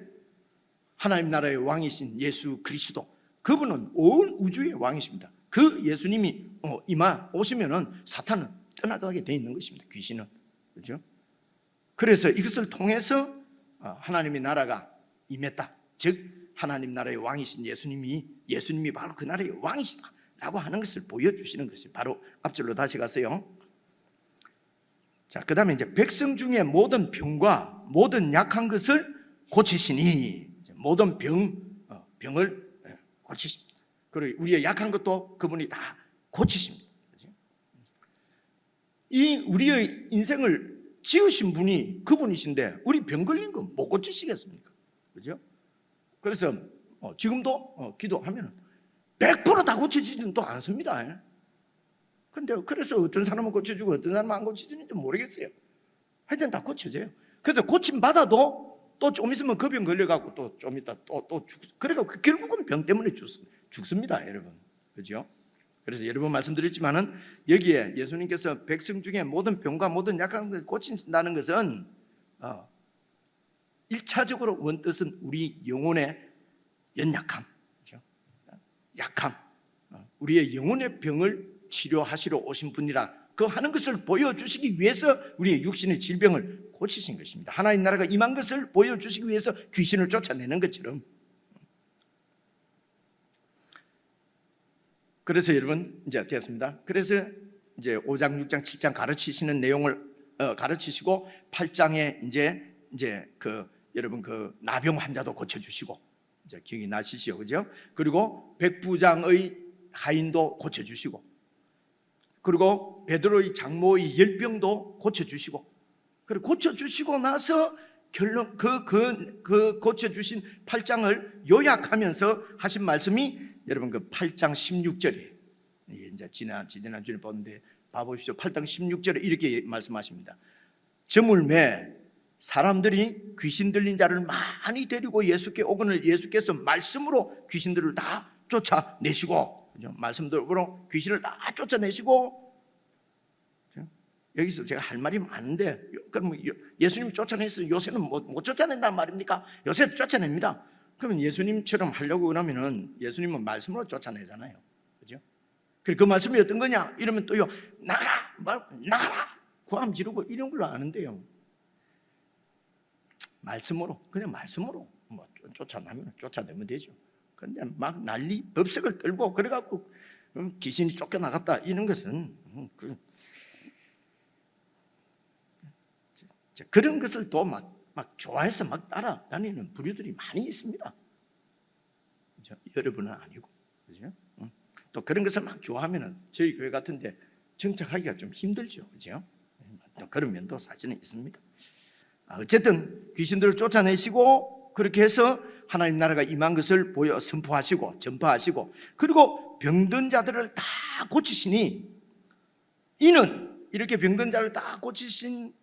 하나님 나라의 왕이신 예수 그리스도, 그분은 온 우주의 왕이십니다. 그 예수님이 오시면은 사탄은 떠나가게 돼 있는 것입니다. 귀신은. 그렇죠? 그래서 이것을 통해서 하나님의 나라가 임했다. 즉 하나님 나라의 왕이신 예수님이 바로 그 나라의 왕이시다라고 하는 것을 보여주시는 것이 바로 앞절로 다시 가세요. 자, 그 다음에 이제 백성 중에 모든 병과 모든 약한 것을 고치시니, 모든 병을 고치십니다. 그리고 우리의 약한 것도 그분이 다 고치십니다. 이 우리의 인생을 지으신 분이 그분이신데 우리 병 걸린 거 못 고치시겠습니까? 그죠? 그래서 지금도 기도하면 100% 다 고쳐지지는 또 않습니다. 근데 그래서 어떤 사람은 고쳐주고 어떤 사람은 안 고쳐지는지 모르겠어요. 하여튼 다 고쳐져요. 그래서 고침 받아도 또 좀 있으면 그 병 걸려갖고 또 좀 있다 또 그래갖고 결국은 병 때문에 죽습니다, 여러분. 그죠? 그래서 여러 번 말씀드렸지만은 여기에 예수님께서 백성 중에 모든 병과 모든 약한 것을 고친다는 것은 1차적으로 원뜻은 우리 영혼의 연약함, 그죠? 약함, 우리의 영혼의 병을 치료하시러 오신 분이라 그 하는 것을 보여주시기 위해서 우리의 육신의 질병을 고치신 것입니다. 하나님 나라가 임한 것을 보여주시기 위해서 귀신을 쫓아내는 것처럼. 그래서 여러분 이제 되었습니다. 그래서 이제 5장, 6장, 7장 가르치시는 내용을 가르치시고 8장에 이제 그 여러분 그 나병 환자도 고쳐주시고, 이제 기억이 나시죠, 그죠? 그리고 백부장의 하인도 고쳐주시고, 그리고 베드로의 장모의 열병도 고쳐주시고, 그리고 고쳐주시고 나서 결론 그 고쳐주신 8장을 요약하면서 하신 말씀이 여러분 그 8장 16절이에요. 이제 지난주에 봤는데 봐보십시오. 8장 16절에 이렇게 말씀하십니다. 저물매 사람들이 귀신 들린 자를 많이 데리고 예수께 오거늘 예수께서 말씀으로 귀신들을 다 쫓아내시고, 말씀대로 귀신을 다 쫓아내시고, 여기서 제가 할 말이 많은데, 그럼 예수님이 쫓아냈어요. 요새는 못 쫓아낸단 말입니까? 요새 쫓아냅니다. 그러면 예수님처럼 하려고 그러면은 예수님은 말씀으로 쫓아내잖아요, 그죠? 그 말씀이 어떤 거냐? 이러면 또요, 나가라, 나가라, 고함 지르고 이런 걸로 아는데요. 말씀으로, 그냥 말씀으로 뭐 쫓아내면 쫓아내면 되죠. 그런데 막 난리 법석을 떨고 그래갖고 귀신이 쫓겨나갔다 이런 것은 그런 것을 또 막 좋아해서 막 따라다니는 부류들이 많이 있습니다. 그죠? 여러분은 아니고, 그죠? 또 그런 것을 막 좋아하면은 저희 교회 같은데 정착하기가 좀 힘들죠, 그죠? 또 그런 면도 사실은 있습니다. 어쨌든 귀신들을 쫓아내시고 그렇게 해서 하나님 나라가 임한 것을 보여 선포하시고 전파하시고, 그리고 병든 자들을 다 고치시니, 이는 이렇게 병든 자를 다 고치신,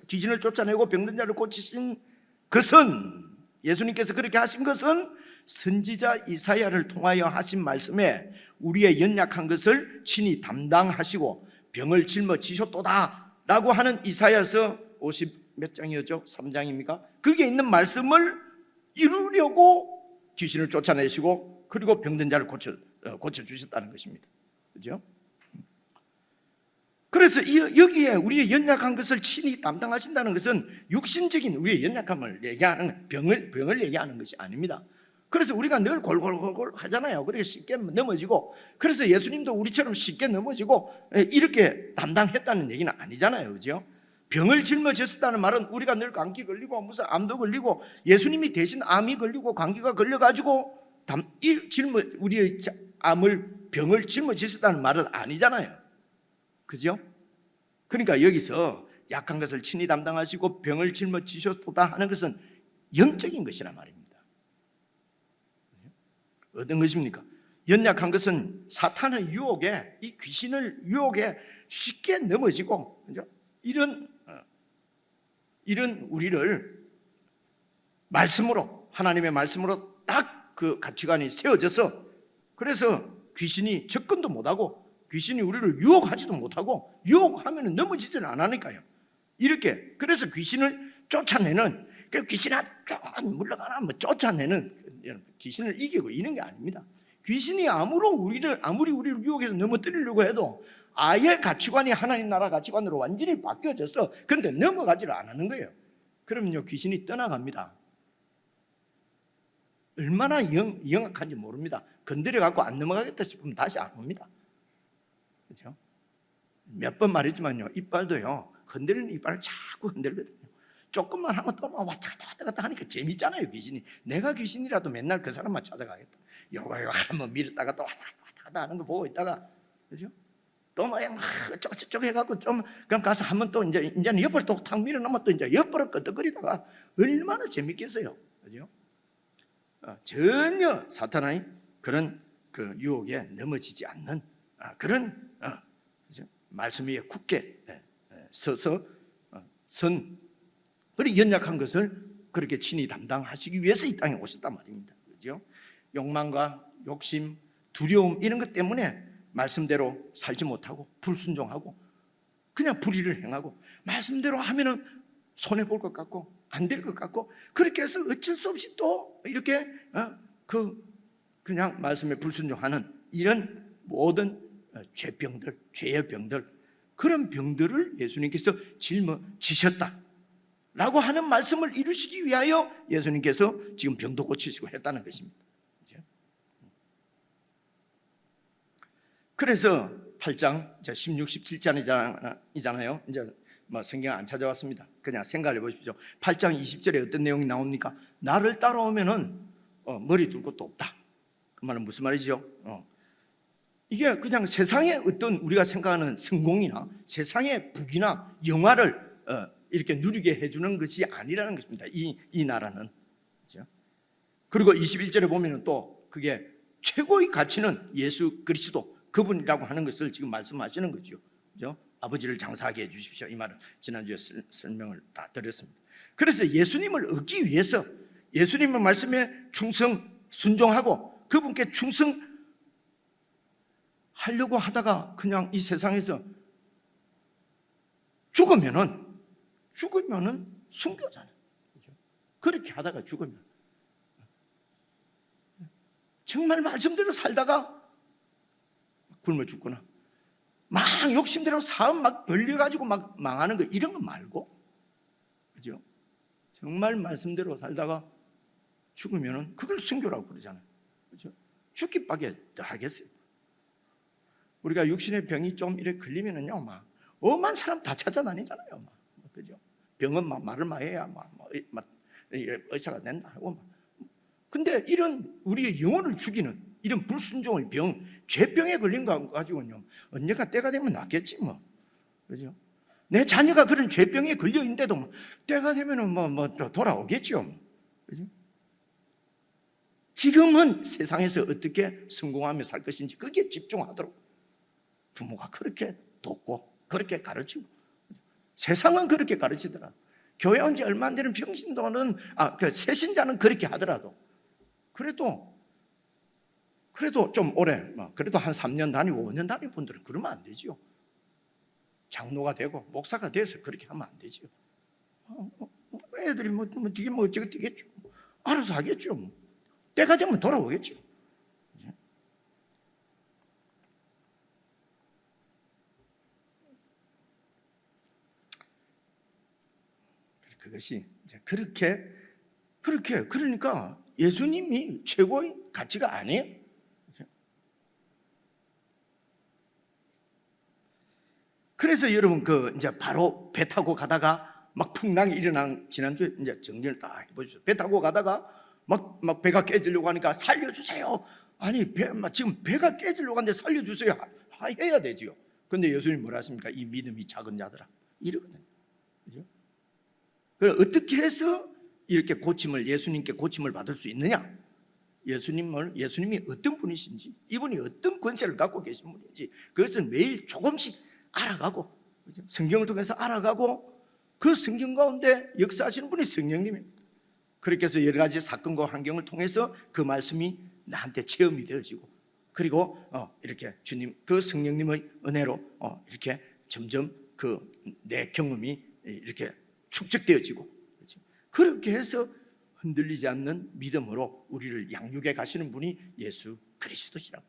귀신을 쫓아내고 병든 자를 고치신 것은, 예수님께서 그렇게 하신 것은 선지자 이사야를 통하여 하신 말씀에 우리의 연약한 것을 친히 담당하시고 병을 짊어지셨도다 라고 하는 이사야서 50 몇 장이었죠? 3장입니까? 거기에 있는 말씀을 이루려고 귀신을 쫓아내시고 그리고 병든 자를 고쳐주셨다는 것입니다. 그죠? 그래서 여기에 우리의 연약한 것을 친히 담당하신다는 것은 육신적인 우리의 연약함을 얘기하는, 병을 얘기하는 것이 아닙니다. 그래서 우리가 늘 골골골골 하잖아요. 그렇게 쉽게 넘어지고, 그래서 예수님도 우리처럼 쉽게 넘어지고 이렇게 담당했다는 얘기는 아니잖아요, 그죠? 병을 짊어졌다는 말은 우리가 늘 감기 걸리고 무슨 암도 걸리고 예수님이 대신 암이 걸리고 감기가 걸려가지고 우리의 병을 짊어지셨다는 말은 아니잖아요, 그죠? 그러니까 여기서 약한 것을 친히 담당하시고 병을 짊어지셨다 하는 것은 영적인 것이란 말입니다. 어떤 것입니까? 연약한 것은 사탄의 유혹에, 이 귀신을 유혹에 쉽게 넘어지고, 그죠? 이런 우리를 말씀으로, 하나님의 말씀으로 딱 그 가치관이 세워져서, 그래서 귀신이 접근도 못하고 귀신이 우리를 유혹하지도 못하고, 유혹하면 넘어지지는 않으니까요. 이렇게, 그래서 귀신을 쫓아내는, 귀신아 조금만 물러가라 뭐 쫓아내는, 귀신을 이기고 이런 게 아닙니다. 귀신이 아무리 우리를 유혹해서 넘어뜨리려고 해도 아예 가치관이 하나님 나라 가치관으로 완전히 바뀌어져서 그런데 넘어가지를 않는 거예요. 그러면요, 귀신이 떠나갑니다. 얼마나 영악한지 모릅니다. 건드려갖고 안 넘어가겠다 싶으면 다시 안 옵니다. 그렇죠? 몇 번 말했지만요, 이빨도요, 흔들리는 이빨을 자꾸 흔들거든요. 조금만 하면 또 왔다 갔다 하니까 재밌잖아요, 귀신이. 내가 귀신이라도 맨날 그 사람만 찾아가겠다. 요거 한번 밀었다가 또 왔다 갔다 하는 거 보고 있다가, 그죠? 또 막 쪽 해갖고 좀 그럼 가서 한번 또 이제는 옆으로 또 탁 밀어놓으면 또 이제 옆으로 끄덕거리다가 얼마나 재밌겠어요, 그죠? 전혀 사탄의 그런 그 유혹에 넘어지지 않는 그런 그죠? 말씀 위에 굳게 서서 그리고 연약한 것을 그렇게 친히 담당하시기 위해서 이 땅에 오셨단 말입니다, 그죠? 욕망과 욕심, 두려움 이런 것 때문에 말씀대로 살지 못하고 불순종하고 그냥 불의를 행하고, 말씀대로 하면은 손해 볼 것 같고 안 될 것 같고, 그렇게 해서 어쩔 수 없이 또 이렇게 그냥 말씀에 불순종하는 이런 모든 죄병들, 죄의 병들, 그런 병들을 예수님께서 짊어지셨다라고 하는 말씀을 이루시기 위하여 예수님께서 지금 병도 고치시고 했다는 것입니다. 그래서 8장 16, 17장이잖아요. 이제 뭐 성경 안 찾아왔습니다. 그냥 생각해 보십시오. 8장 20절에 어떤 내용이 나옵니까? 나를 따라오면은 머리 둘 것도 없다. 그 말은 무슨 말이죠? 이게 그냥 세상의 어떤 우리가 생각하는 성공이나 세상의 부귀나 영화를 이렇게 누리게 해주는 것이 아니라는 것입니다. 이 나라는. 그렇죠? 그리고 21절에 보면은 또 그게 최고의 가치는 예수 그리스도 그분이라고 하는 것을 지금 말씀하시는 거죠. 그죠? 아버지를 장사하게 해주십시오. 이 말은 지난주에 설명을 다 드렸습니다. 그래서 예수님을 얻기 위해서 예수님의 말씀에 충성, 순종하고 그분께 충성하려고 하다가 그냥 이 세상에서 죽으면은 순교잖아요. 그렇게 하다가 죽으면 정말 말씀대로 살다가 굶어 죽거나 막 욕심대로 사업 막 벌려가지고 막 망하는 거 이런 거 말고, 그죠? 정말 말씀대로 살다가 죽으면은 그걸 순교라고 그러잖아요. 그죠? 죽기밖에 더 하겠어요. 우리가 육신의 병이 좀 이렇게 걸리면은요, 막 엄한 사람 다 찾아다니잖아요, 막. 그죠? 병은 막 말을 막 해야 막 의사가 된다 하고 막. 근데 이런 우리의 영혼을 죽이는 이런 불순종의 병, 죄병에 걸린 거 가지고는요, 언젠가 때가 되면 낫겠지 뭐. 그죠? 내 자녀가 그런 죄병에 걸려 있는데도 때가 되면은 돌아오겠죠. 그죠? 지금은 세상에서 어떻게 성공하며 살 것인지 거기에 집중하도록 부모가 그렇게 돕고 그렇게 가르치고, 세상은 그렇게 가르치더라. 교회 온 지 얼마 안 되는 평신도는 새신자는 그렇게 하더라도 그래도 좀 오래, 그래도 한 3년 다니고 5년 다니는 분들은 그러면 안 되죠. 장로가 되고 목사가 돼서 그렇게 하면 안 되죠. 애들이 되게 어쩌고 되겠죠. 알아서 하겠죠. 때가 되면 돌아오겠죠. 그것이 이제 그러니까 예수님이 최고의 가치가 아니에요. 그래서 여러분 이제 바로 배 타고 가다가 막 풍랑이 일어난 지난주에 이제 정리를 다 해보십시오. 배 타고 가다가 막 배가 깨지려고 하니까 살려주세요. 아니 지금 배가 깨지려고 하는데 살려주세요 해야 되지요. 근데 예수님 뭐라 하십니까? 이 믿음이 작은 자들아 이러거든요. 그죠? 그럼 어떻게 해서 이렇게 예수님께 고침을 받을 수 있느냐? 예수님이 어떤 분이신지, 이분이 어떤 권세를 갖고 계신 분인지, 그것을 매일 조금씩 알아가고, 성경을 통해서 알아가고, 그 성경 가운데 역사하시는 분이 성령님입니다. 그렇게 해서 여러 가지 사건과 환경을 통해서 그 말씀이 나한테 체험이 되어지고, 그리고 이렇게 주님, 그 성령님의 은혜로 이렇게 점점 내 경험이 이렇게 축적되어지고, 그렇게 해서 흔들리지 않는 믿음으로 우리를 양육해 가시는 분이 예수 그리스도시라고.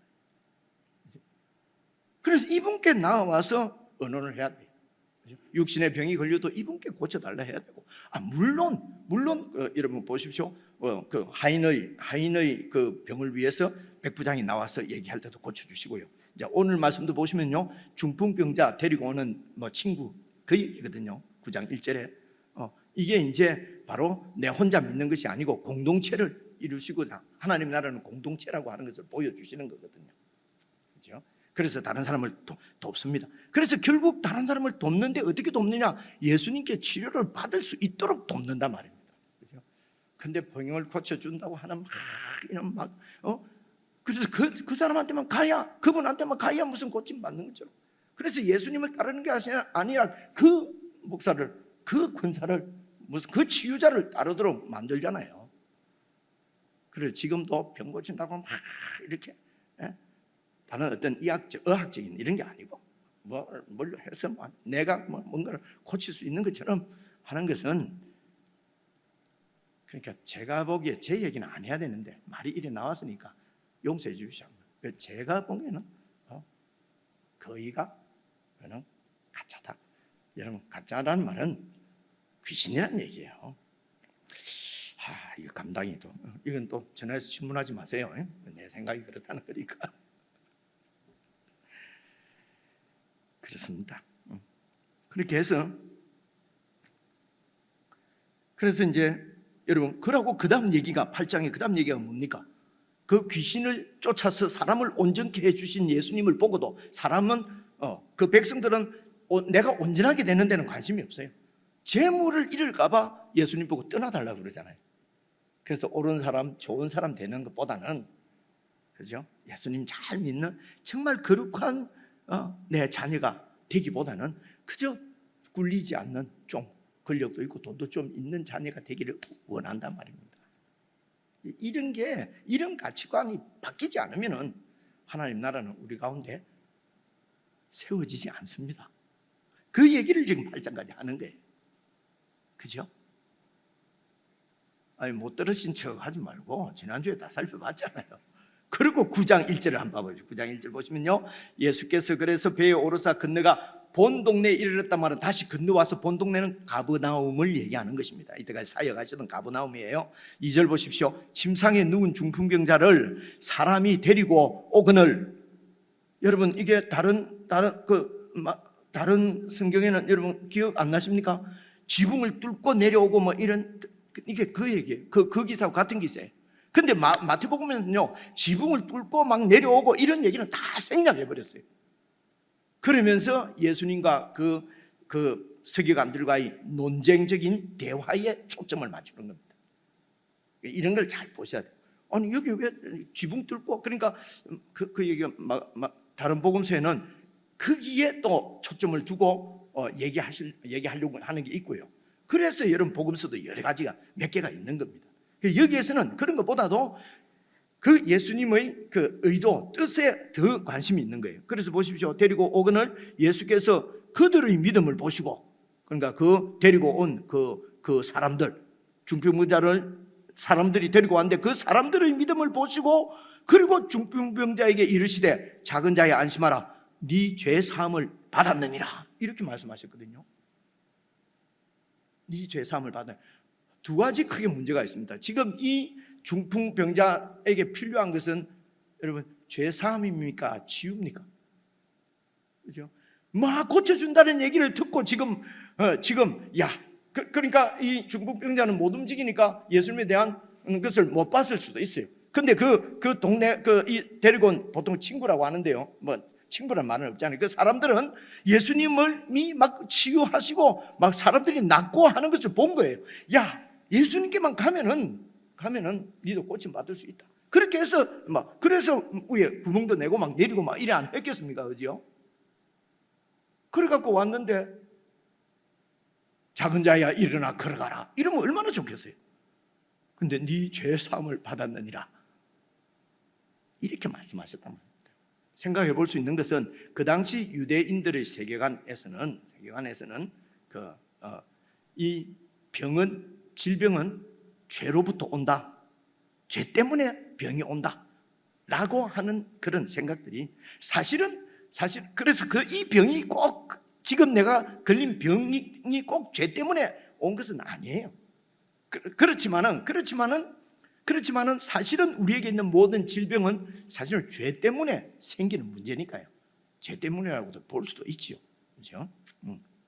그래서 이분께 나와서 언언을 해야 돼요. 육신의 병이 걸려도 이분께 고쳐달라 해야 되고, 물론 여러분 보십시오. 하인의 그 병을 위해서 백부장이 나와서 얘기할 때도 고쳐주시고요. 이제 오늘 말씀도 보시면요, 중풍병자 데리고 오는 친구 그 얘기거든요. 9장 1절에 이게 이제 바로 내 혼자 믿는 것이 아니고 공동체를 이루시고 하나님 나라는 공동체라고 하는 것을 보여주시는 거거든요. 그렇죠? 그래서 다른 사람을 돕습니다. 그래서 결국 다른 사람을 돕는데 어떻게 돕느냐? 예수님께 치료를 받을 수 있도록 돕는단 말입니다. 그렇죠? 근데 병을 고쳐준다고 하는 그래서 그 사람한테만 가야, 그분한테만 가야 무슨 고침 받는 거죠. 그래서 예수님을 따르는 게 아니라 그 목사를, 그 권사를, 무슨 그 치유자를 따르도록 만들잖아요. 그래서 지금도 병 고친다고 막 이렇게 다른 어떤 의학적인 이런 게 아니고 뭘 해서 내가 뭔가를 고칠 수 있는 것처럼 하는 것은, 그러니까 제가 보기에 제 얘기는 안 해야 되는데 말이 이래 나왔으니까 용서해 주십시오. 제가 보기에는 거의가 그는 가짜다. 여러분, 가짜라는 말은 귀신이란 얘기예요. 이거 감당이 이건 또 전화해서 질문하지 마세요. 내 생각이 그렇다는 거니까. 그렇습니다. 그렇게 해서 그래서 이제 여러분, 그러고 그 다음 얘기가 8장의 그 다음 얘기가 뭡니까? 그 귀신을 쫓아서 사람을 온전케 해주신 예수님을 보고도 사람은 그 백성들은 내가 온전하게 되는 데는 관심이 없어요. 재물을 잃을까봐 예수님 보고 떠나달라고 그러잖아요. 그래서 옳은 사람, 좋은 사람 되는 것보다는, 그죠? 예수님 잘 믿는 정말 거룩한 내 자녀가 되기보다는 그저 굴리지 않는, 좀 권력도 있고 돈도 좀 있는 자녀가 되기를 원한단 말입니다. 이런 가치관이 바뀌지 않으면 하나님 나라는 우리 가운데 세워지지 않습니다. 그 얘기를 지금 8장까지 하는 거예요. 그죠? 아니, 못 들으신 척 하지 말고 지난주에 다 살펴봤잖아요. 그리고 9장 1절을 한번 봐보죠. 9장 1절 보시면요, 예수께서 그래서 배에 오르사 건너가 본 동네에 이르렀단 말은 다시 건너와서 본 동네는 가버나움을 얘기하는 것입니다. 이때까지 사역하시던 가버나움이에요. 2절 보십시오. 침상에 누운 중풍병자를 사람이 데리고 오거늘, 여러분 이게 다른 성경에는 여러분 기억 안 나십니까? 지붕을 뚫고 내려오고 뭐 이런, 이게 그 얘기예요. 그 기사하고 같은 기사예요. 근데 마태복음에는요, 지붕을 뚫고 막 내려오고 이런 얘기는 다 생략해 버렸어요. 그러면서 예수님과 그 서기관들과의 논쟁적인 대화에 초점을 맞추는 겁니다. 이런 걸 잘 보셔야 돼요. 아니, 여기 왜 지붕 뚫고, 그러니까 그 얘기가 다른 복음서에는 거기에 또 초점을 두고 얘기하려고 하는 게 있고요. 그래서 여러분 복음서도 여러 가지가 몇 개가 있는 겁니다. 여기에서는 그런 것보다도 그 예수님의 그 의도, 뜻에 더 관심이 있는 거예요. 그래서 보십시오. 데리고 오거늘 예수께서 그들의 믿음을 보시고, 그러니까 그 데리고 온 그 사람들, 중풍병자를 사람들이 데리고 왔는데 그 사람들의 믿음을 보시고, 그리고 중풍병자에게 이르시되 작은 자야 안심하라, 네 죄 사함을 받았느니라, 이렇게 말씀하셨거든요. 네 죄 사함을 받았느니라. 두 가지 크게 문제가 있습니다. 지금 이 중풍병자에게 필요한 것은 여러분 죄 사함입니까? 치유입니까? 그죠? 막 고쳐준다는 얘기를 듣고 지금 그러니까 이 중풍병자는 못 움직이니까 예수님에 대한 것을 못 봤을 수도 있어요. 근데 그 동네 이 데리고 온 보통 친구라고 하는데요. 뭐 친구란 말은 없잖아요. 그 사람들은 예수님을 막 치유하시고 막 사람들이 낫고 하는 것을 본 거예요. 야, 예수님께만 가면은 니도 고침 받을 수 있다. 그렇게 해서 그래서 위에 구멍도 내고 막 내리고 막 이래 안 했겠습니까? 그죠? 그래 갖고 왔는데 작은 자야 일어나 걸어가라, 이러면 얼마나 좋겠어요. 근데 네 죄 사함을 받았느니라, 이렇게 말씀하셨단 말입니다. 생각해 볼 수 있는 것은 그 당시 유대인들의 세계관에서는 이 질병은 죄로부터 온다, 죄 때문에 병이 온다 라고 하는 그런 생각들이 사실 그래서 이 병이 꼭 지금 내가 걸린 병이 꼭 죄 때문에 온 것은 아니에요. 그렇지만은 사실은 우리에게 있는 모든 질병은 사실은 죄 때문에 생기는 문제니까요. 죄 때문이라고도 볼 수도 있지요. 그렇죠?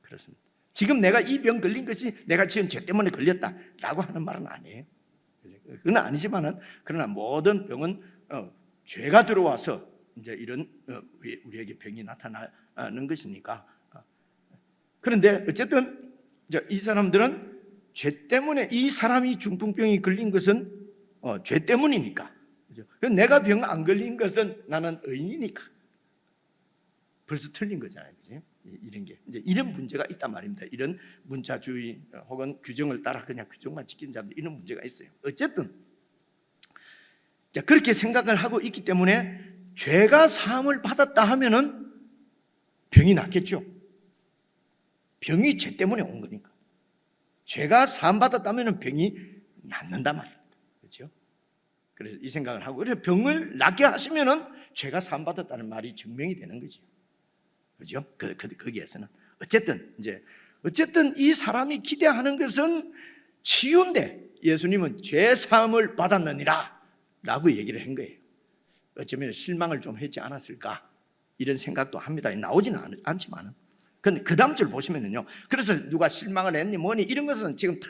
그렇습니다. 지금 내가 이 병 걸린 것이 내가 지은 죄 때문에 걸렸다라고 하는 말은 아니에요. 그건 아니지만은, 그러나 모든 병은 죄가 들어와서 이제 이런 우리에게 병이 나타나는 것이니까. 그런데 어쨌든 이 사람들은 죄 때문에, 이 사람이 중풍병이 걸린 것은 죄 때문이니까. 내가 병 안 걸린 것은 나는 의인이니까. 벌써 틀린 거잖아요. 그죠? 이런 게 이제 이런 문제가 있단 말입니다. 이런 문자주의 혹은 규정을 따라 그냥 규정만 지키는 자들, 이런 문제가 있어요. 어쨌든 그렇게 생각을 하고 있기 때문에 죄가 사함을 받았다 하면은 병이 낫겠죠. 병이 죄 때문에 온 거니까. 죄가 사함 받았다면은 병이 낫는단 말입니다. 그렇죠? 그래서 이 생각을 하고, 그래서 병을 낫게 하시면은 죄가 사함 받았다는 말이 증명이 되는 거죠. 그죠? 거기에서는 어쨌든 이 사람이 기대하는 것은 치유인데 예수님은 죄 사함을 받았느니라 라고 얘기를 한 거예요. 어쩌면 실망을 좀 했지 않았을까, 이런 생각도 합니다. 나오지는 않지만 근데 그 다음 줄 보시면은요. 그래서 누가 실망을 했니 뭐니 이런 것은 지금 다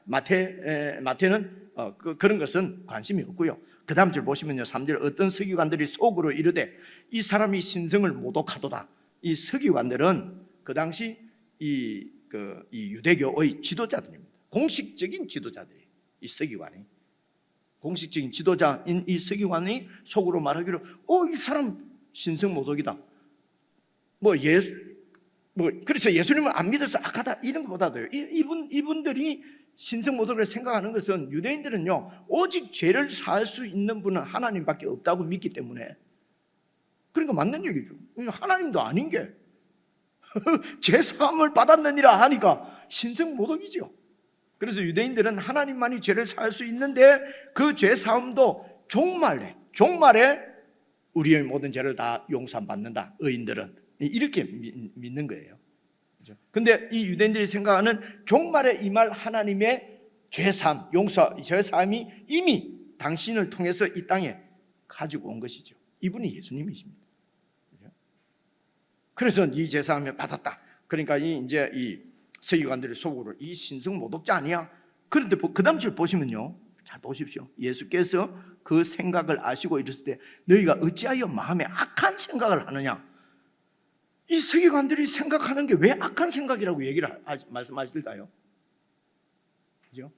마태는 그런 것은 관심이 없고요. 그 다음 줄 보시면요. 3절 어떤 서기관들이 속으로 이르되 이 사람이 신성을 모독하도다. 이 서기관들은 그 당시 이 유대교의 지도자들입니다. 공식적인 지도자들이 이 서기관이 공식적인 지도자인 이 서기관이 속으로 말하기를 이 사람 신성 모독이다. 그래서 예수님을 안 믿어서 악하다 이런 것보다도요. 이분들이 신성 모독을 생각하는 것은 유대인들은요 오직 죄를 사할 수 있는 분은 하나님밖에 없다고 믿기 때문에 그러니까 맞는 얘기죠. 하나님도 아닌 게 죄 사함을 받았느니라 하니까 신성 모독이죠. 그래서 유대인들은 하나님만이 죄를 사할 수 있는데 그 죄 사함도 종말에 우리의 모든 죄를 다 용서받는다. 의인들은 이렇게 믿는 거예요. 그런데 이 유대인들이 생각하는 종말에 임할 하나님의 죄사함, 죄사함이 이미 당신을 통해서 이 땅에 가지고 온 것이죠. 이분이 예수님이십니다. 그래서 이 죄사함을 받았다. 그러니까 이 서기관들의 속으로 이 신성 모독자 아니야? 그런데 그 다음 줄 보시면요. 잘 보십시오. 예수께서 그 생각을 아시고 이랬을 때 너희가 어찌하여 마음에 악한 생각을 하느냐? 이 서기관들이 생각하는 게 왜 악한 생각이라고 말씀하실까요? 그죠?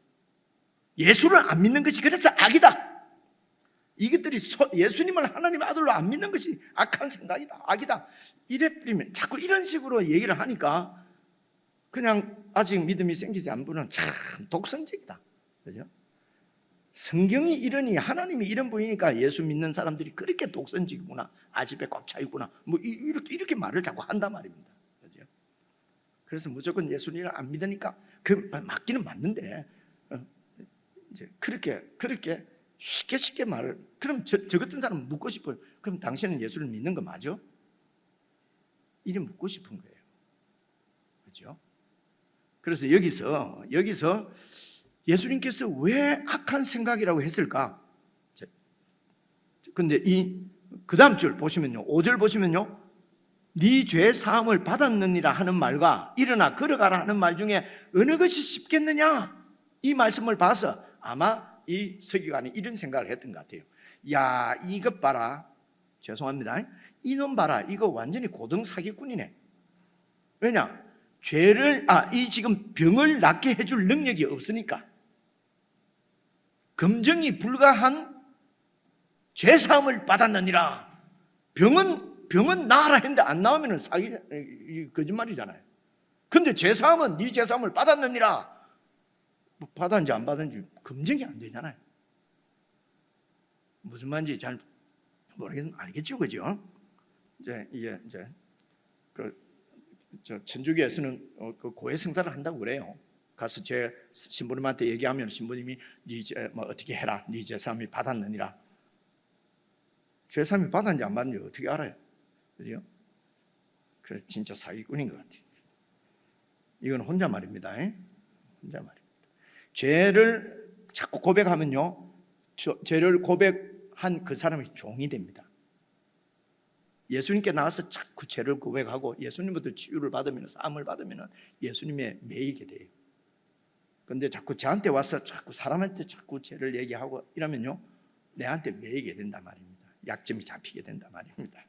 예수를 안 믿는 것이 그래서 악이다. 이것들이 예수님을 하나님의 아들로 안 믿는 것이 악한 생각이다. 악이다. 이래버리면 자꾸 이런 식으로 얘기를 하니까 그냥 아직 믿음이 생기지 않은 분은 참 독선적이다. 그죠? 성경이 이러니 하나님이 이런 분이니까 예수 믿는 사람들이 그렇게 독선적이구나. 아집에 꽉 차있구나. 이렇게 말을 자꾸 한단 말입니다. 그죠? 그래서 무조건 예수님을 안 믿으니까 맞기는 맞는데 이제 그렇게 쉽게 말을 그럼 저 같은 사람은 묻고 싶어요. 그럼 당신은 예수를 믿는 거 맞아? 이래 묻고 싶은 거예요. 그렇죠? 그래서 여기서 예수님께서 왜 악한 생각이라고 했을까? 근데 그 다음 줄 보시면요. 5절 보시면요. 네 죄 사함을 받았느니라 하는 말과 일어나 걸어가라 하는 말 중에 어느 것이 쉽겠느냐? 이 말씀을 봐서 아마 이 서기관이 이런 생각을 했던 것 같아요. 야, 이것 봐라. 죄송합니다. 이놈 봐라. 이거 완전히 고등 사기꾼이네. 왜냐? 이 지금 병을 낫게 해줄 능력이 없으니까. 검증이 불가한 죄사함을 받았느니라. 병은 나으라 했는데 안 나오면 거짓말이잖아요. 근데 죄사함은 네 죄사함을 받았느니라. 받았는지 안 받았는지 검증이 안 되잖아요. 무슨 말인지 잘 모르겠는데 알겠죠, 그죠? 이제 천주교에서는 그 고해 성사를 한다고 그래요. 가서 제 신부님한테 얘기하면 신부님이 네 죄 어떻게 해라. 네 죄사함이 받았느니라. 죄사함이 받았는지 안 받았는지 어떻게 알아요? 그죠? 그래 진짜 사기꾼인 것 같아요. 이건 혼자 말입니다. 혼자 말입니다. 죄를 자꾸 고백하면요, 죄를 고백한 그 사람이 종이 됩니다. 예수님께 나와서 자꾸 죄를 고백하고 예수님부터 치유를 받으면 사함을 받으면 예수님의 매이게 돼요. 그런데 자꾸 저한테 와서 자꾸 사람한테 자꾸 죄를 얘기하고 이러면요, 내한테 매이게 된단 말입니다. 약점이 잡히게 된단 말입니다.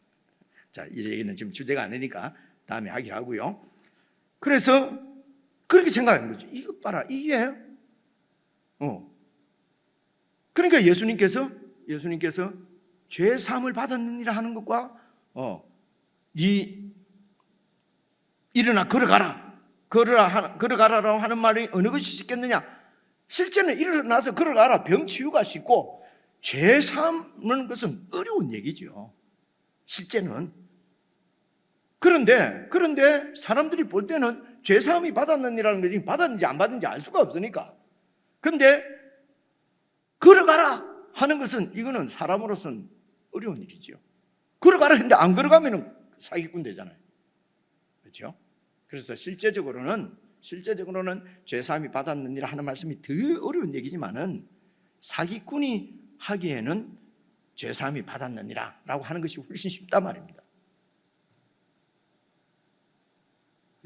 자, 이 얘기는 지금 주제가 아니니까 다음에 하기로 하고요. 그래서 그렇게 생각하는 거죠. 이것 봐라, 이게 그러니까 예수님께서 죄 사함을 받았느니라 하는 것과 일어나 걸어가라라고 하는 말이 어느 것이 쉽겠느냐? 실제는 일어나서 걸어가라, 병 치유가 쉽고 죄 사함은 것은 어려운 얘기죠. 실제는. 그런데 사람들이 볼 때는 죄 사함이 받았느니라는 것이 받았는지 안 받았는지 알 수가 없으니까. 근데 걸어가라 하는 것은 이거는 사람으로서는 어려운 일이죠. 걸어가라 했는데 안 걸어가면 사기꾼 되잖아요. 그렇죠? 그래서 실제적으로는 죄사함이 받았느니라 하는 말씀이 더 어려운 얘기지만은 사기꾼이 하기에는 죄사함이 받았느니라 라고 하는 것이 훨씬 쉽단 말입니다.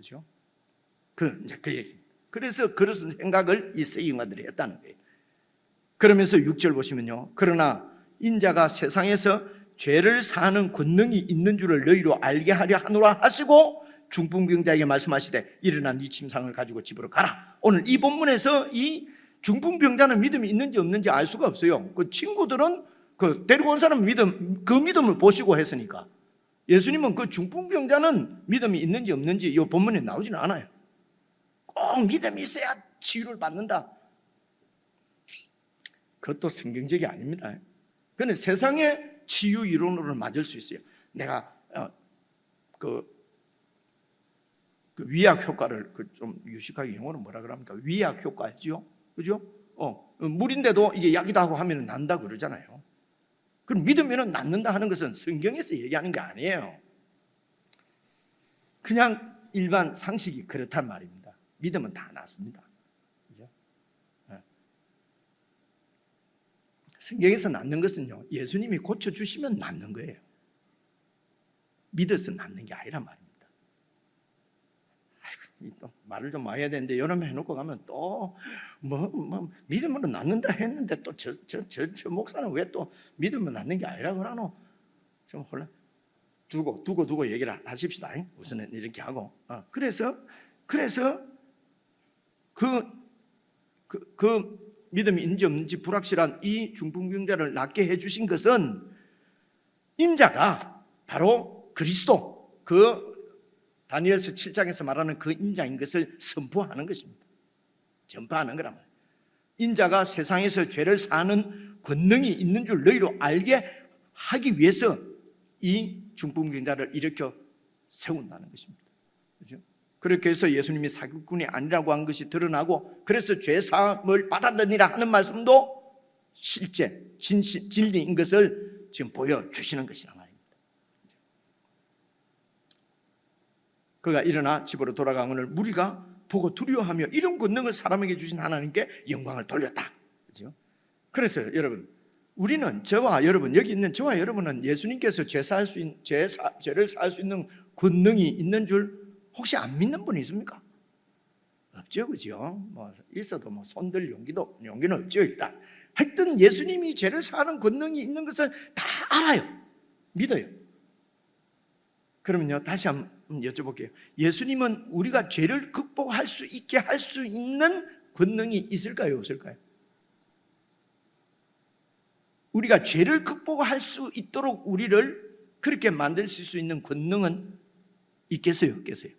그렇죠? 이제 그 얘기. 그래서 그런 생각을 이 서기관들이 했다는 거예요. 그러면서 6절 보시면요. 그러나 인자가 세상에서 죄를 사하는 권능이 있는 줄을 너희로 알게 하려 하노라 하시고 중풍병자에게 말씀하시되 일어나 네 침상을 가지고 집으로 가라. 오늘 이 본문에서 이 중풍병자는 믿음이 있는지 없는지 알 수가 없어요. 그 친구들은 그 데리고 온 사람 그 믿음을 보시고 했으니까. 예수님은 그 중풍병자는 믿음이 있는지 없는지 이 본문에 나오지는 않아요. 꼭 믿음이 있어야 치유를 받는다. 그것도 성경적이 아닙니다. 그런데 세상의 치유 이론으로는 맞을 수 있어요. 내가 그 위약 효과를 좀 유식하게 영어로 뭐라 그럽니까? 위약 효과죠, 그죠? 물인데도 이게 약이다 하고 하면 난다 그러잖아요. 그럼 믿으면 낫는다 하는 것은 성경에서 얘기하는 게 아니에요. 그냥 일반 상식이 그렇단 말입니다. 믿으면 다 낫습니다. 그죠? 성경에서 낫는 것은요, 예수님이 고쳐주시면 낫는 거예요. 믿어서 낫는 게 아니란 말입니다. 또 말을 좀 많이 해야 되는데 여름에 해놓고 가면 또 믿음으로 낫는다 했는데 또 저 목사는 왜 또 믿으면 낫는 게 아니라 그러노? 좀 혼란. 두고 얘기를 하십시다. 우선은 이렇게 하고. 그래서 그 믿음이 있는지 없는지 불확실한 이 중풍병자를 낫게 해주신 것은 인자가 바로 그리스도, 다니엘서 7장에서 말하는 그 인자인 것을 선포하는 것입니다. 전파하는 거란 말이에요. 인자가 세상에서 죄를 사하는 권능이 있는 줄 너희로 알게 하기 위해서 이 중풍병자를 일으켜 세운다는 것입니다. 그렇죠? 그렇게 해서 예수님이 사기꾼이 아니라고 한 것이 드러나고, 그래서 죄사함을 받았느니라 하는 말씀도 실제 진리인 것을 지금 보여주시는 것이란 말입니다. 그가 일어나 집으로 돌아가거늘 무리가 보고 두려워하며 이런 권능을 사람에게 주신 하나님께 영광을 돌렸다. 그렇죠? 그래서 여러분, 우리는 여기 있는 저와 여러분은 예수님께서 죄를 사할 수 있는 권능이 있는 줄 혹시 안 믿는 분이 있습니까? 없죠, 그죠? 있어도 손들 용기는 없죠, 일단. 하여튼 예수님이 죄를 사하는 권능이 있는 것을 다 알아요. 믿어요. 그러면요, 다시 한번 여쭤볼게요. 예수님은 우리가 죄를 극복할 수 있게 할 수 있는 권능이 있을까요, 없을까요? 우리가 죄를 극복할 수 있도록 우리를 그렇게 만드실 수 있는 권능은 있겠어요, 없겠어요?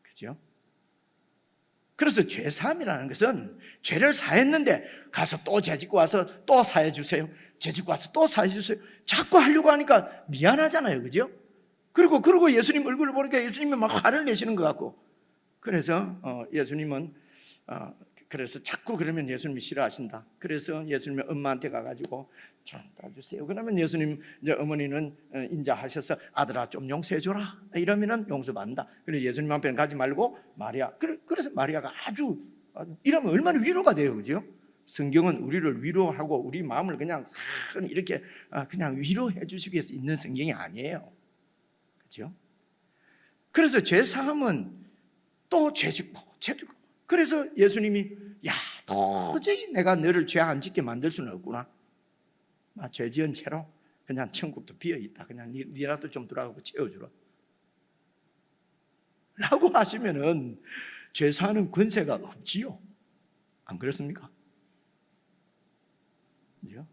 그죠? 그래서 죄사함이라는 것은 죄를 사했는데 가서 또 죄짓고 와서 또 사해 주세요. 죄짓고 와서 또 사해 주세요. 자꾸 하려고 하니까 미안하잖아요, 그죠? 그리고 예수님 얼굴을 보니까 예수님이 막 화를 내시는 것 같고, 그래서 예수님은 그래서 자꾸 그러면 예수님이 싫어하신다. 그래서 예수님이 엄마한테 가가지고 좀 따주세요. 그러면 예수님 이제 어머니는 인자하셔서 아들아 좀 용서해줘라 이러면은 용서받는다. 그래서 예수님 앞에는 가지 말고 마리아. 그래서 마리아가 아주 이러면 얼마나 위로가 돼요, 그죠? 성경은 우리를 위로하고 우리 마음을 그냥 이렇게 그냥 위로해 주시기 위해서 있는 성경이 아니에요. 그렇죠? 그래서 죄 사함은 또 죄짓고. 그래서 예수님이 도저히 내가 너를 죄 안 짓게 만들 수는 없구나. 죄 지은 채로 그냥 천국도 비어있다. 그냥 니라도 좀 들어가고 채워주라 라고 하시면은 죄 사는 권세가 없지요. 안 그렇습니까? 그죠?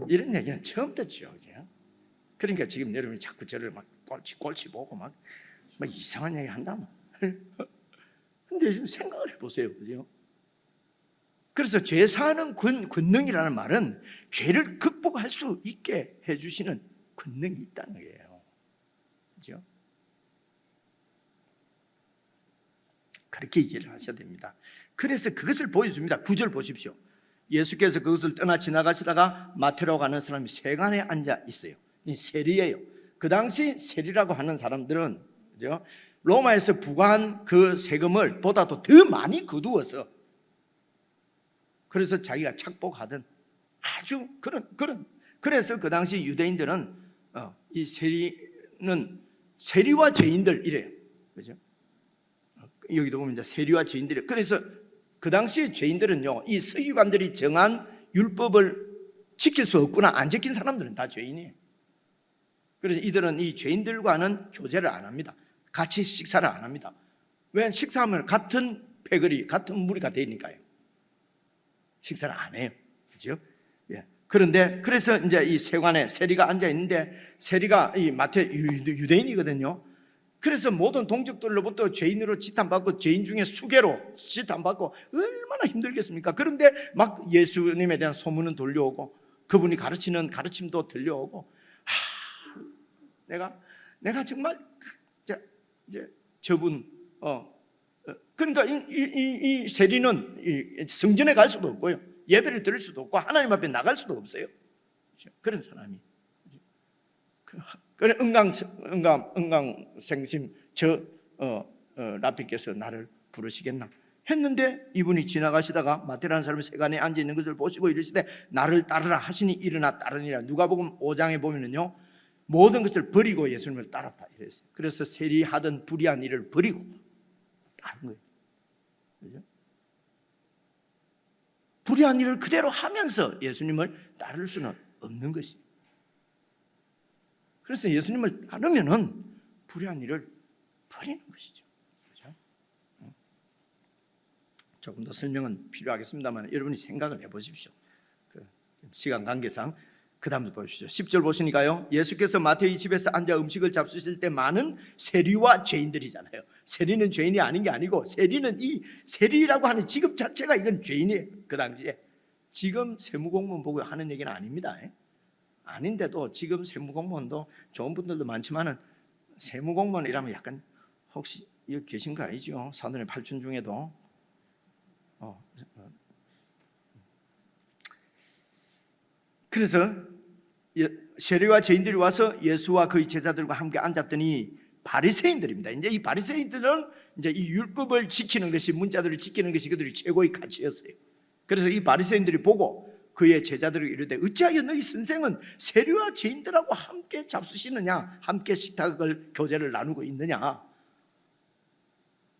이런 얘기는 처음 듣죠. 그죠? 그러니까 지금 여러분이 자꾸 저를 막 꼴치 보고 막 이상한 얘기 한다면. 근데 지금 생각을 해보세요, 그죠? 그래서 죄 사하는 권능이라는 말은 죄를 극복할 수 있게 해주시는 권능이 있다는 거예요. 그죠? 그렇게 이해를 하셔야 됩니다. 그래서 그것을 보여줍니다. 9절 보십시오. 예수께서 그것을 떠나 지나가시다가 마태로 가는 사람이 세간에 앉아 있어요. 이 세리예요. 그 당시 세리라고 하는 사람들은, 그죠? 로마에서 부과한 그 세금을 보다도 더 많이 거두어서, 그래서 자기가 착복하던 아주 그래서 그 당시 유대인들은 이 세리와 죄인들 이래요. 그죠? 여기도 보면 이제 세리와 죄인들이, 그래서 그 당시에 죄인들은요, 이 서기관들이 정한 율법을 지킬 수 없구나, 안 지킨 사람들은 다 죄인이에요. 그래서 이들은 이 죄인들과는 교제를 안 합니다. 같이 식사를 안 합니다. 왜? 식사하면 같은 패거리, 같은 무리가 되니까요. 식사를 안 해요. 그죠? 예. 그런데 그래서 이제 이 세관에 세리가 앉아 있는데, 세리가 이 마태 유대인이거든요. 그래서 모든 동족들로부터 죄인으로 지탄받고 죄인 중에 수괴로 지탄받고 얼마나 힘들겠습니까? 그런데 막 예수님에 대한 소문은 들려오고 그분이 가르치는 가르침도 들려오고, 내가 정말 이제 저분 그러니까 이 세리는 성전에 갈 수도 없고요, 예배를 드릴 수도 없고 하나님 앞에 나갈 수도 없어요. 그런 사람이. 그래 응강생심 라피께서 나를 부르시겠나 했는데, 이분이 지나가시다가 마태라는 사람이 세간에 앉아 있는 것을 보시고 이르시되 나를 따르라 하시니 일어나 따르니라. 누가복음 5장에 보면은요, 모든 것을 버리고 예수님을 따랐다 이랬어요. 그래서 세리하던 불의한 일을 버리고 따른 거예요. 그죠? 불의한 일을 그대로 하면서 예수님을 따를 수는 없는 것이에요. 그래서 예수님을 따르면은 불의한 일을 버리는 것이죠. 그렇죠? 조금 더 설명은 필요하겠습니다만 여러분이 생각을 해보십시오. 시간 관계상 그 다음도 보십시오. 10절 보시니까요, 예수께서 마태의 집에서 앉아 음식을 잡수실 때 많은 세리와 죄인들이잖아요. 세리는 죄인이 아닌 게 아니고, 세리는 이 세리라고 하는 직업 자체가 이건 죄인이에요. 그 당시에 지금 세무공무원 보고 하는 얘기는 아닙니다. 아닌데도 지금 세무공무원도 좋은 분들도 많지만은 세무공무원이라면 약간, 혹시 여기 계신 거 아니죠? 사돈의 팔촌 중에도 그래서 세리와 죄인들이 와서 예수와 그의 제자들과 함께 앉았더니 바리새인들입니다. 이제 이 바리새인들은 이제 이 율법을 지키는 것이, 문자들을 지키는 것이 그들이 최고의 가치였어요. 그래서 이 바리새인들이 보고 그의 제자들에게 이르되 어찌하여 너희 선생은 세리와 죄인들하고 함께 잡수시느냐, 함께 식탁을 교제를 나누고 있느냐.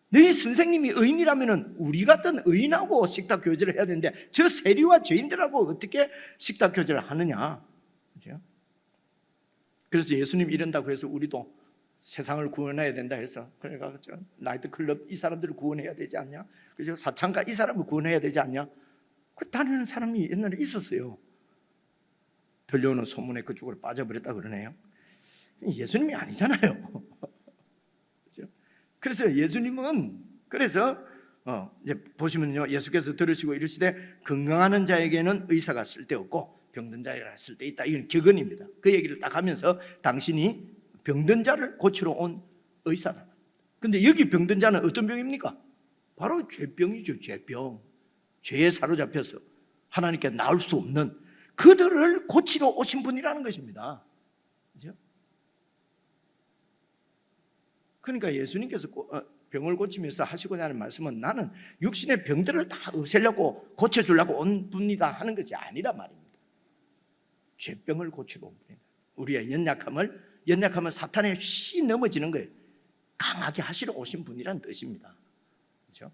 너희 선생님이 의인이라면 우리 같은 의인하고 식탁 교제를 해야 되는데 저 세리와 죄인들하고 어떻게 식탁 교제를 하느냐. 그렇죠? 그래서 예수님 이런다고 해서 우리도 세상을 구원해야 된다 해서, 그러니까 나이트클럽 이 사람들을 구원해야 되지 않냐, 그죠? 사창가 이 사람을 구원해야 되지 않냐, 그 다니는 사람이 옛날에 있었어요. 들려오는 소문에 그쪽으로 빠져버렸다 그러네요. 예수님이 아니잖아요. 그래서 예수님은, 그래서 이제 보시면요, 예수께서 들으시고 이르시되 건강하는 자에게는 의사가 쓸데없고 병든 자에게는 쓸데있다. 이건 격언입니다. 그 얘기를 딱 하면서 당신이 병든 자를 고치러 온 의사다. 근데 여기 병든 자는 어떤 병입니까? 바로 죄병이죠. 죄병. 죄에 사로잡혀서 하나님께 나올 수 없는 그들을 고치러 오신 분이라는 것입니다. 그렇죠? 그러니까 예수님께서 병을 고치면서 하시고자 하는 말씀은 나는 육신의 병들을 다 없애려고 고쳐주려고 온 분이다 하는 것이 아니란 말입니다. 죄병을 고치러 온 분이다. 우리의 연약함은 사탄에 쉬 넘어지는 거예요. 강하게 하시러 오신 분이란 뜻입니다. 그렇죠?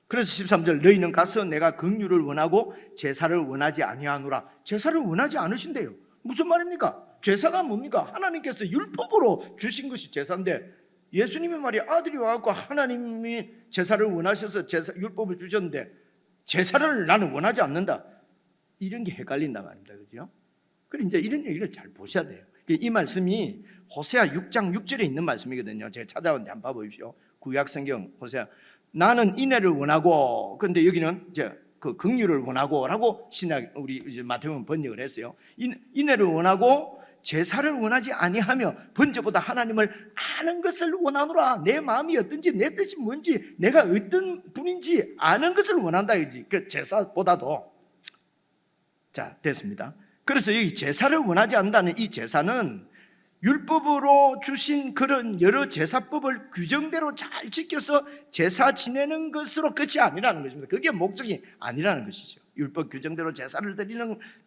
그래서 13절 너희는 가서 내가 긍휼을 원하고 제사를 원하지 아니하노라. 제사를 원하지 않으신대요. 무슨 말입니까? 제사가 뭡니까? 하나님께서 율법으로 주신 것이 제사인데, 예수님의 말이 아들이 와서 하나님이 제사를 원하셔서 율법을 주셨는데 제사를 나는 원하지 않는다. 이런 게 헷갈린단 말입니다. 그죠? 그래서 이제 이런 얘기를 잘 보셔야 돼요. 이 말씀이 호세아 6장 6절에 있는 말씀이거든요. 제가 찾아왔는데 한번 봐보십시오. 구약 성경 호세아. 나는 인애를 원하고, 그런데 여기는 이제 그 긍휼을 원하고라고 신약 우리 이제 마태복음 번역을 했어요. 인애를 원하고 제사를 원하지 아니하며 번제보다 하나님을 아는 것을 원하노라. 내 마음이 어떤지, 내 뜻이 뭔지, 내가 어떤 분인지 아는 것을 원한다 이지. 그 제사보다도. 자, 됐습니다. 그래서 여기 제사를 원하지 않는다는 이 제사는 율법으로 주신 그런 여러 제사법을 규정대로 잘 지켜서 제사 지내는 것으로 끝이 아니라는 것입니다. 그게 목적이 아니라는 것이죠. 율법 규정대로 제사를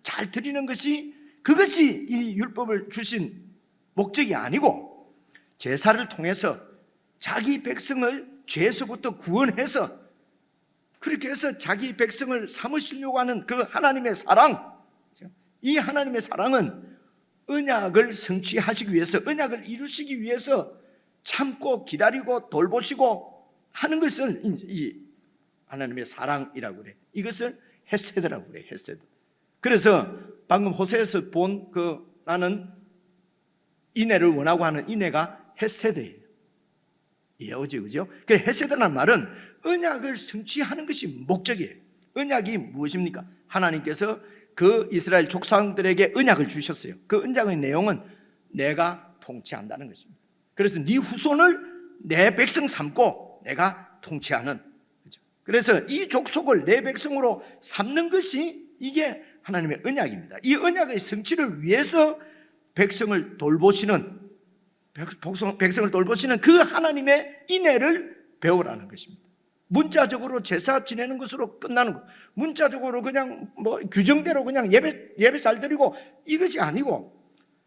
잘 드리는 것이, 그것이 이 율법을 주신 목적이 아니고, 제사를 통해서 자기 백성을 죄에서부터 구원해서 그렇게 해서 자기 백성을 삼으시려고 하는 그 하나님의 사랑, 이 하나님의 사랑은 언약을 성취하시기 위해서, 언약을 이루시기 위해서 참고 기다리고 돌보시고 하는 것을 이 하나님의 사랑이라고 그래. 이것을 헤세드라고 그래. 헤세드. 그래서 방금 호세에서 본 나는 인애를 원하고 하는 인애가 헤세드예요. 이해오지, 그죠? 그래, 헤세드라는 말은 언약을 성취하는 것이 목적이에요. 언약이 무엇입니까? 하나님께서 그 이스라엘 족상들에게 언약을 주셨어요. 그 언약의 내용은 내가 통치한다는 것입니다. 그래서 네 후손을 내 백성 삼고 내가 통치하는, 그죠? 그래서 이 족속을 내 백성으로 삼는 것이 이게 하나님의 언약입니다. 이 언약의 성취를 위해서 백성을 돌보시는 그 하나님의 인애를 배우라는 것입니다. 문자적으로 제사 지내는 것으로 끝나는 거, 문자적으로 그냥 규정대로 그냥 예배 잘 드리고 이것이 아니고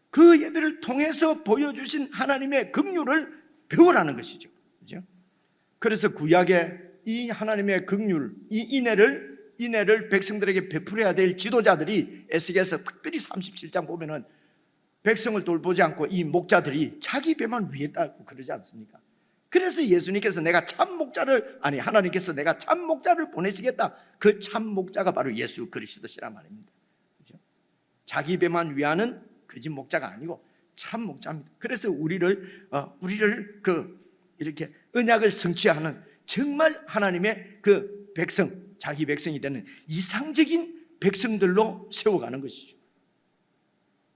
그 예배를 통해서 보여주신 하나님의 긍휼을 배우라는 것이죠. 그죠? 그래서 구약의 이 하나님의 긍휼, 이 인애를 백성들에게 베풀어야 될 지도자들이 에스겔서 특별히 37장 보면은 백성을 돌보지 않고 이 목자들이 자기 배만 위했다고 그러지 않습니까? 그래서 예수님께서 하나님께서 내가 참 목자를 보내시겠다. 그 참 목자가 바로 예수 그리스도시란 말입니다. 그렇죠? 자기 배만 위하는 거짓 목자가 아니고 참 목자입니다. 그래서 우리를 이렇게 언약을 성취하는 정말 하나님의 그 백성, 자기 백성이 되는 이상적인 백성들로 세워가는 것이죠.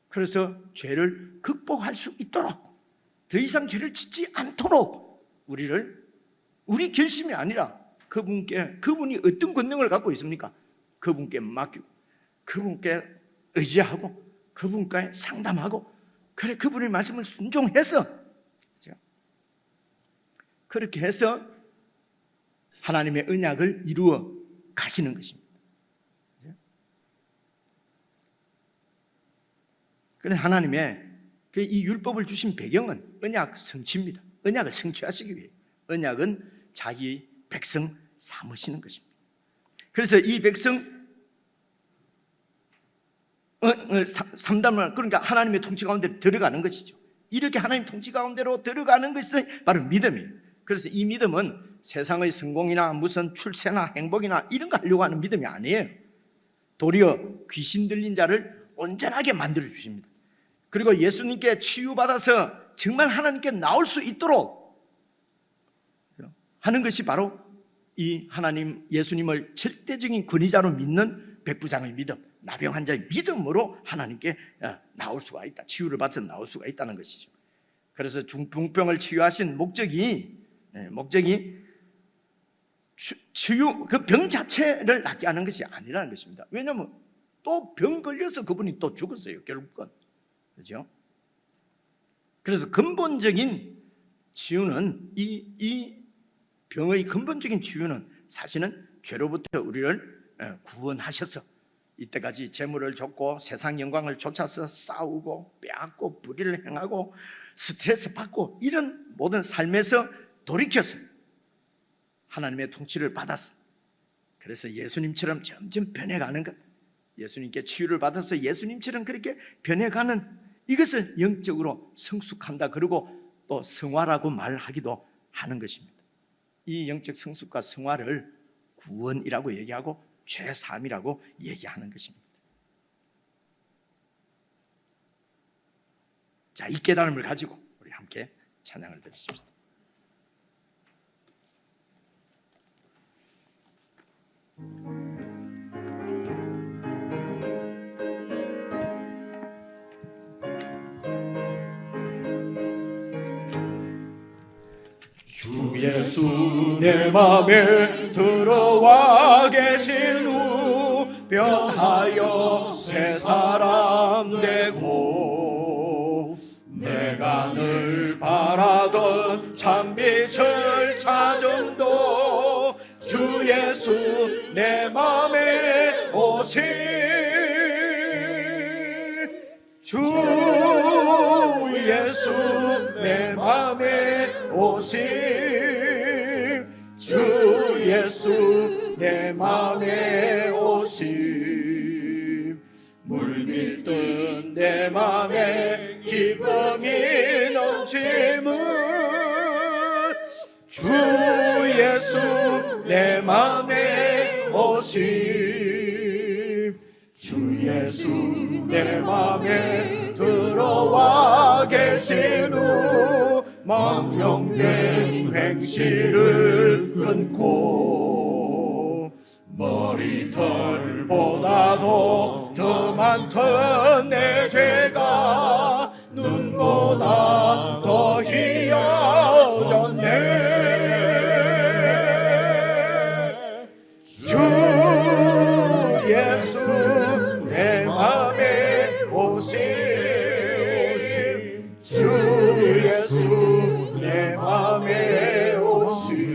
그래서 죄를 극복할 수 있도록, 더 이상 죄를 짓지 않도록 우리 결심이 아니라 그분이 어떤 권능을 갖고 있습니까? 그분께 맡기고, 그분께 의지하고, 그분께 상담하고, 그래, 그분의 말씀을 순종해서, 그렇게 해서 하나님의 언약을 이루어 가시는 것입니다. 그래서 하나님의 이 율법을 주신 배경은 언약 성취입니다. 언약을 성취하시기 위해. 언약은 자기 백성 삼으시는 것입니다. 그래서 이 백성 삼담을, 그러니까 하나님의 통치 가운데 들어가는 것이죠. 이렇게 하나님 통치 가운데로 들어가는 것이 바로 믿음이에요. 그래서 이 믿음은 세상의 성공이나 무슨 출세나 행복이나 이런 거 하려고 하는 믿음이 아니에요. 도리어 귀신 들린 자를 온전하게 만들어 주십니다. 그리고 예수님께 치유받아서 정말 하나님께 나올 수 있도록 하는 것이 바로 이 하나님 예수님을 절대적인 권위자로 믿는 백부장의 믿음, 나병 환자의 믿음으로 하나님께 나올 수가 있다. 치유를 받아서 나올 수가 있다는 것이죠. 그래서 중풍병을 치유하신 목적이 치유, 그 병 자체를 낫게 하는 것이 아니라는 것입니다. 왜냐하면 또 병 걸려서 그분이 또 죽었어요, 결국은. 그렇죠? 그래서 근본적인 치유는 이 병의 근본적인 치유는 사실은 죄로부터 우리를 구원하셔서 이때까지 재물을 줬고 세상 영광을 쫓아서 싸우고 빼앗고 불의를 행하고 스트레스 받고 이런 모든 삶에서 돌이켜서 하나님의 통치를 받았어. 그래서 예수님처럼 점점 변해가는 것, 예수님께 치유를 받아서 예수님처럼 그렇게 변해가는 이것을 영적으로 성숙한다. 그리고 또 성화라고 말하기도 하는 것입니다. 이 영적 성숙과 성화를 구원이라고 얘기하고 죄사함이라고 얘기하는 것입니다. 자, 이 깨달음을 가지고 우리 함께 찬양을 드리십시다. 주 예수 내 맘에 들어와 계신 후 변하여 새 사람 되고 내가 늘 바라던 참빛을 찾음도 주 예수 내 맘에 오시 주 예수 내 맘에 오심 주 예수 내 맘에 오심 물밀듯 내 맘에 기쁨이 넘침은 주 예수 내 맘에 오심 주 예수 내 맘에 들어와 계신 후 망령된 행실을 끊고 머리털보다도 더 많던 내 죄가 눈보다 더 희어졌네 주 예수 내 맘에 오심 주 예수 내 맘에 오심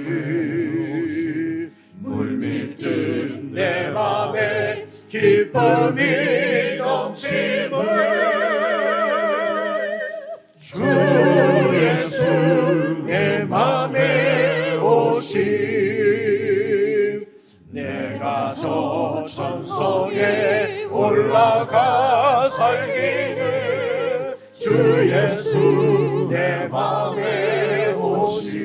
물밀듯 내 맘에 기쁨이 넘침을 주 예수 내 맘에 오심 내가 저 천성에 올라가 살기는 주 예수 내 맘에 오심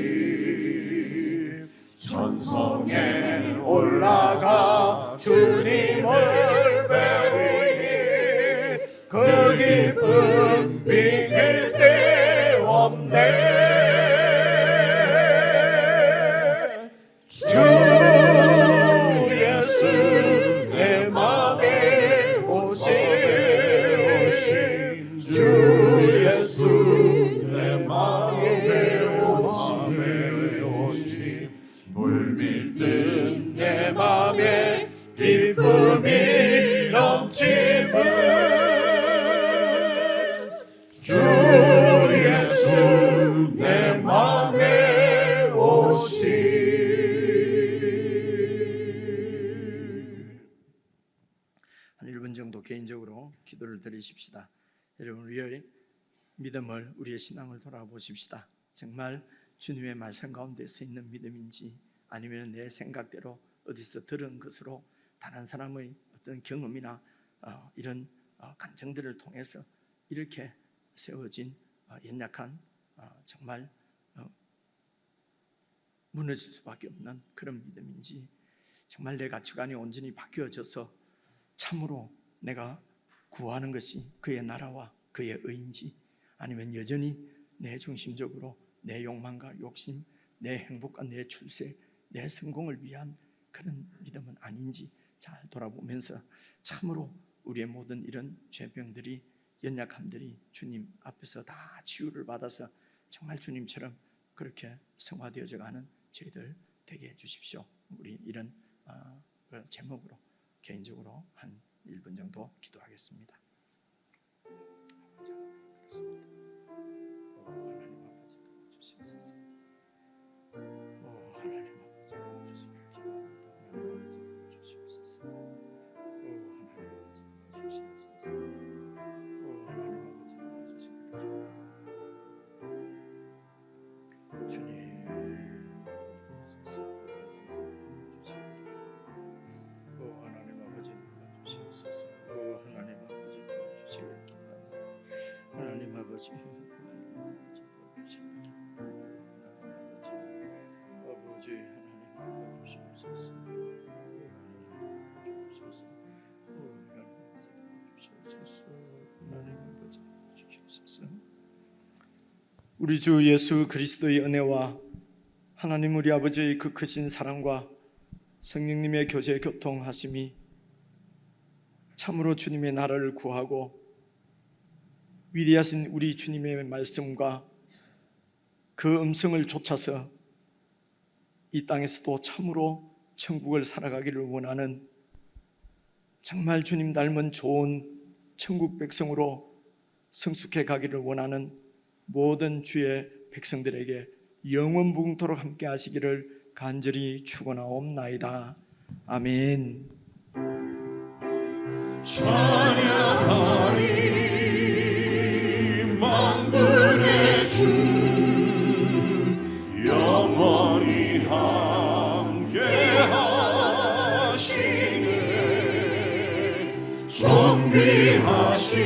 천성에 올라가 주님을 배우니 그 기쁨 비길 데 없네 주 예수 내 맘에 오심 주 예수 내 맘에 오심 물밀듯 내 맘에 기쁨이 넘침은 주 예수 내 맘에 오심 한 1분 정도 개인적으로 기도를 드리십시다. 여러분 우리의 믿음을 우리의 신앙을 돌아보십시다. 정말 주님의 말씀 가운데서 있는 믿음인지 아니면 내 생각대로 어디서 들은 것으로 다른 사람의 어떤 경험이나 이런 감정들을 통해서 이렇게 세워진 연약한 정말 무너질 수밖에 없는 그런 믿음인지 정말 내 가치관이 온전히 바뀌어져서 참으로 내가 구하는 것이 그의 나라와 그의 의인지 아니면 여전히 내 중심적으로 내 욕망과 욕심, 내 행복과 내 출세, 내 성공을 위한 그런 믿음은 아닌지 잘 돌아보면서 참으로 우리의 모든 이런 죄병들이 연약함들이 주님 앞에서 다 치유를 받아서 정말 주님처럼 그렇게 성화되어져 가는 저희들 되게 해주십시오. 우리 이런 제목으로 개인적으로 한 1분 정도 기도하겠습니다. 하나님 아버지 주시옵소서. 하나님 아버지 주시길 기도합니다. 하나님 아버지 주시옵소서. 하나님 아버지 주시옵소서. 하나님 아버지 주시길 기도합니다. 주님 하나님 아버지 주시옵소서. 하나님 아버지 주시길 기도합니다. 하나님 아버지 주시길 기도합니다. 아버지 하나님 주시옵소서. 하나님 아버지 주시옵소서. 우리 주 예수 그리스도의 은혜와 하나님 우리 아버지의 그 크신 사랑과 성령님의 교제 교통하심이 참으로 주님의 나라를 구하고 위대하신 우리 주님의 말씀과 그 음성을 좇아서 이 땅에서도 참으로 천국을 살아가기를 원하는 정말 주님 닮은 좋은 천국 백성으로 성숙해 가기를 원하는 모든 주의 백성들에게 영원 무궁토록 함께 하시기를 간절히 축원하옵나이다. 아멘. 찬양하리 만군의 주 존귀하신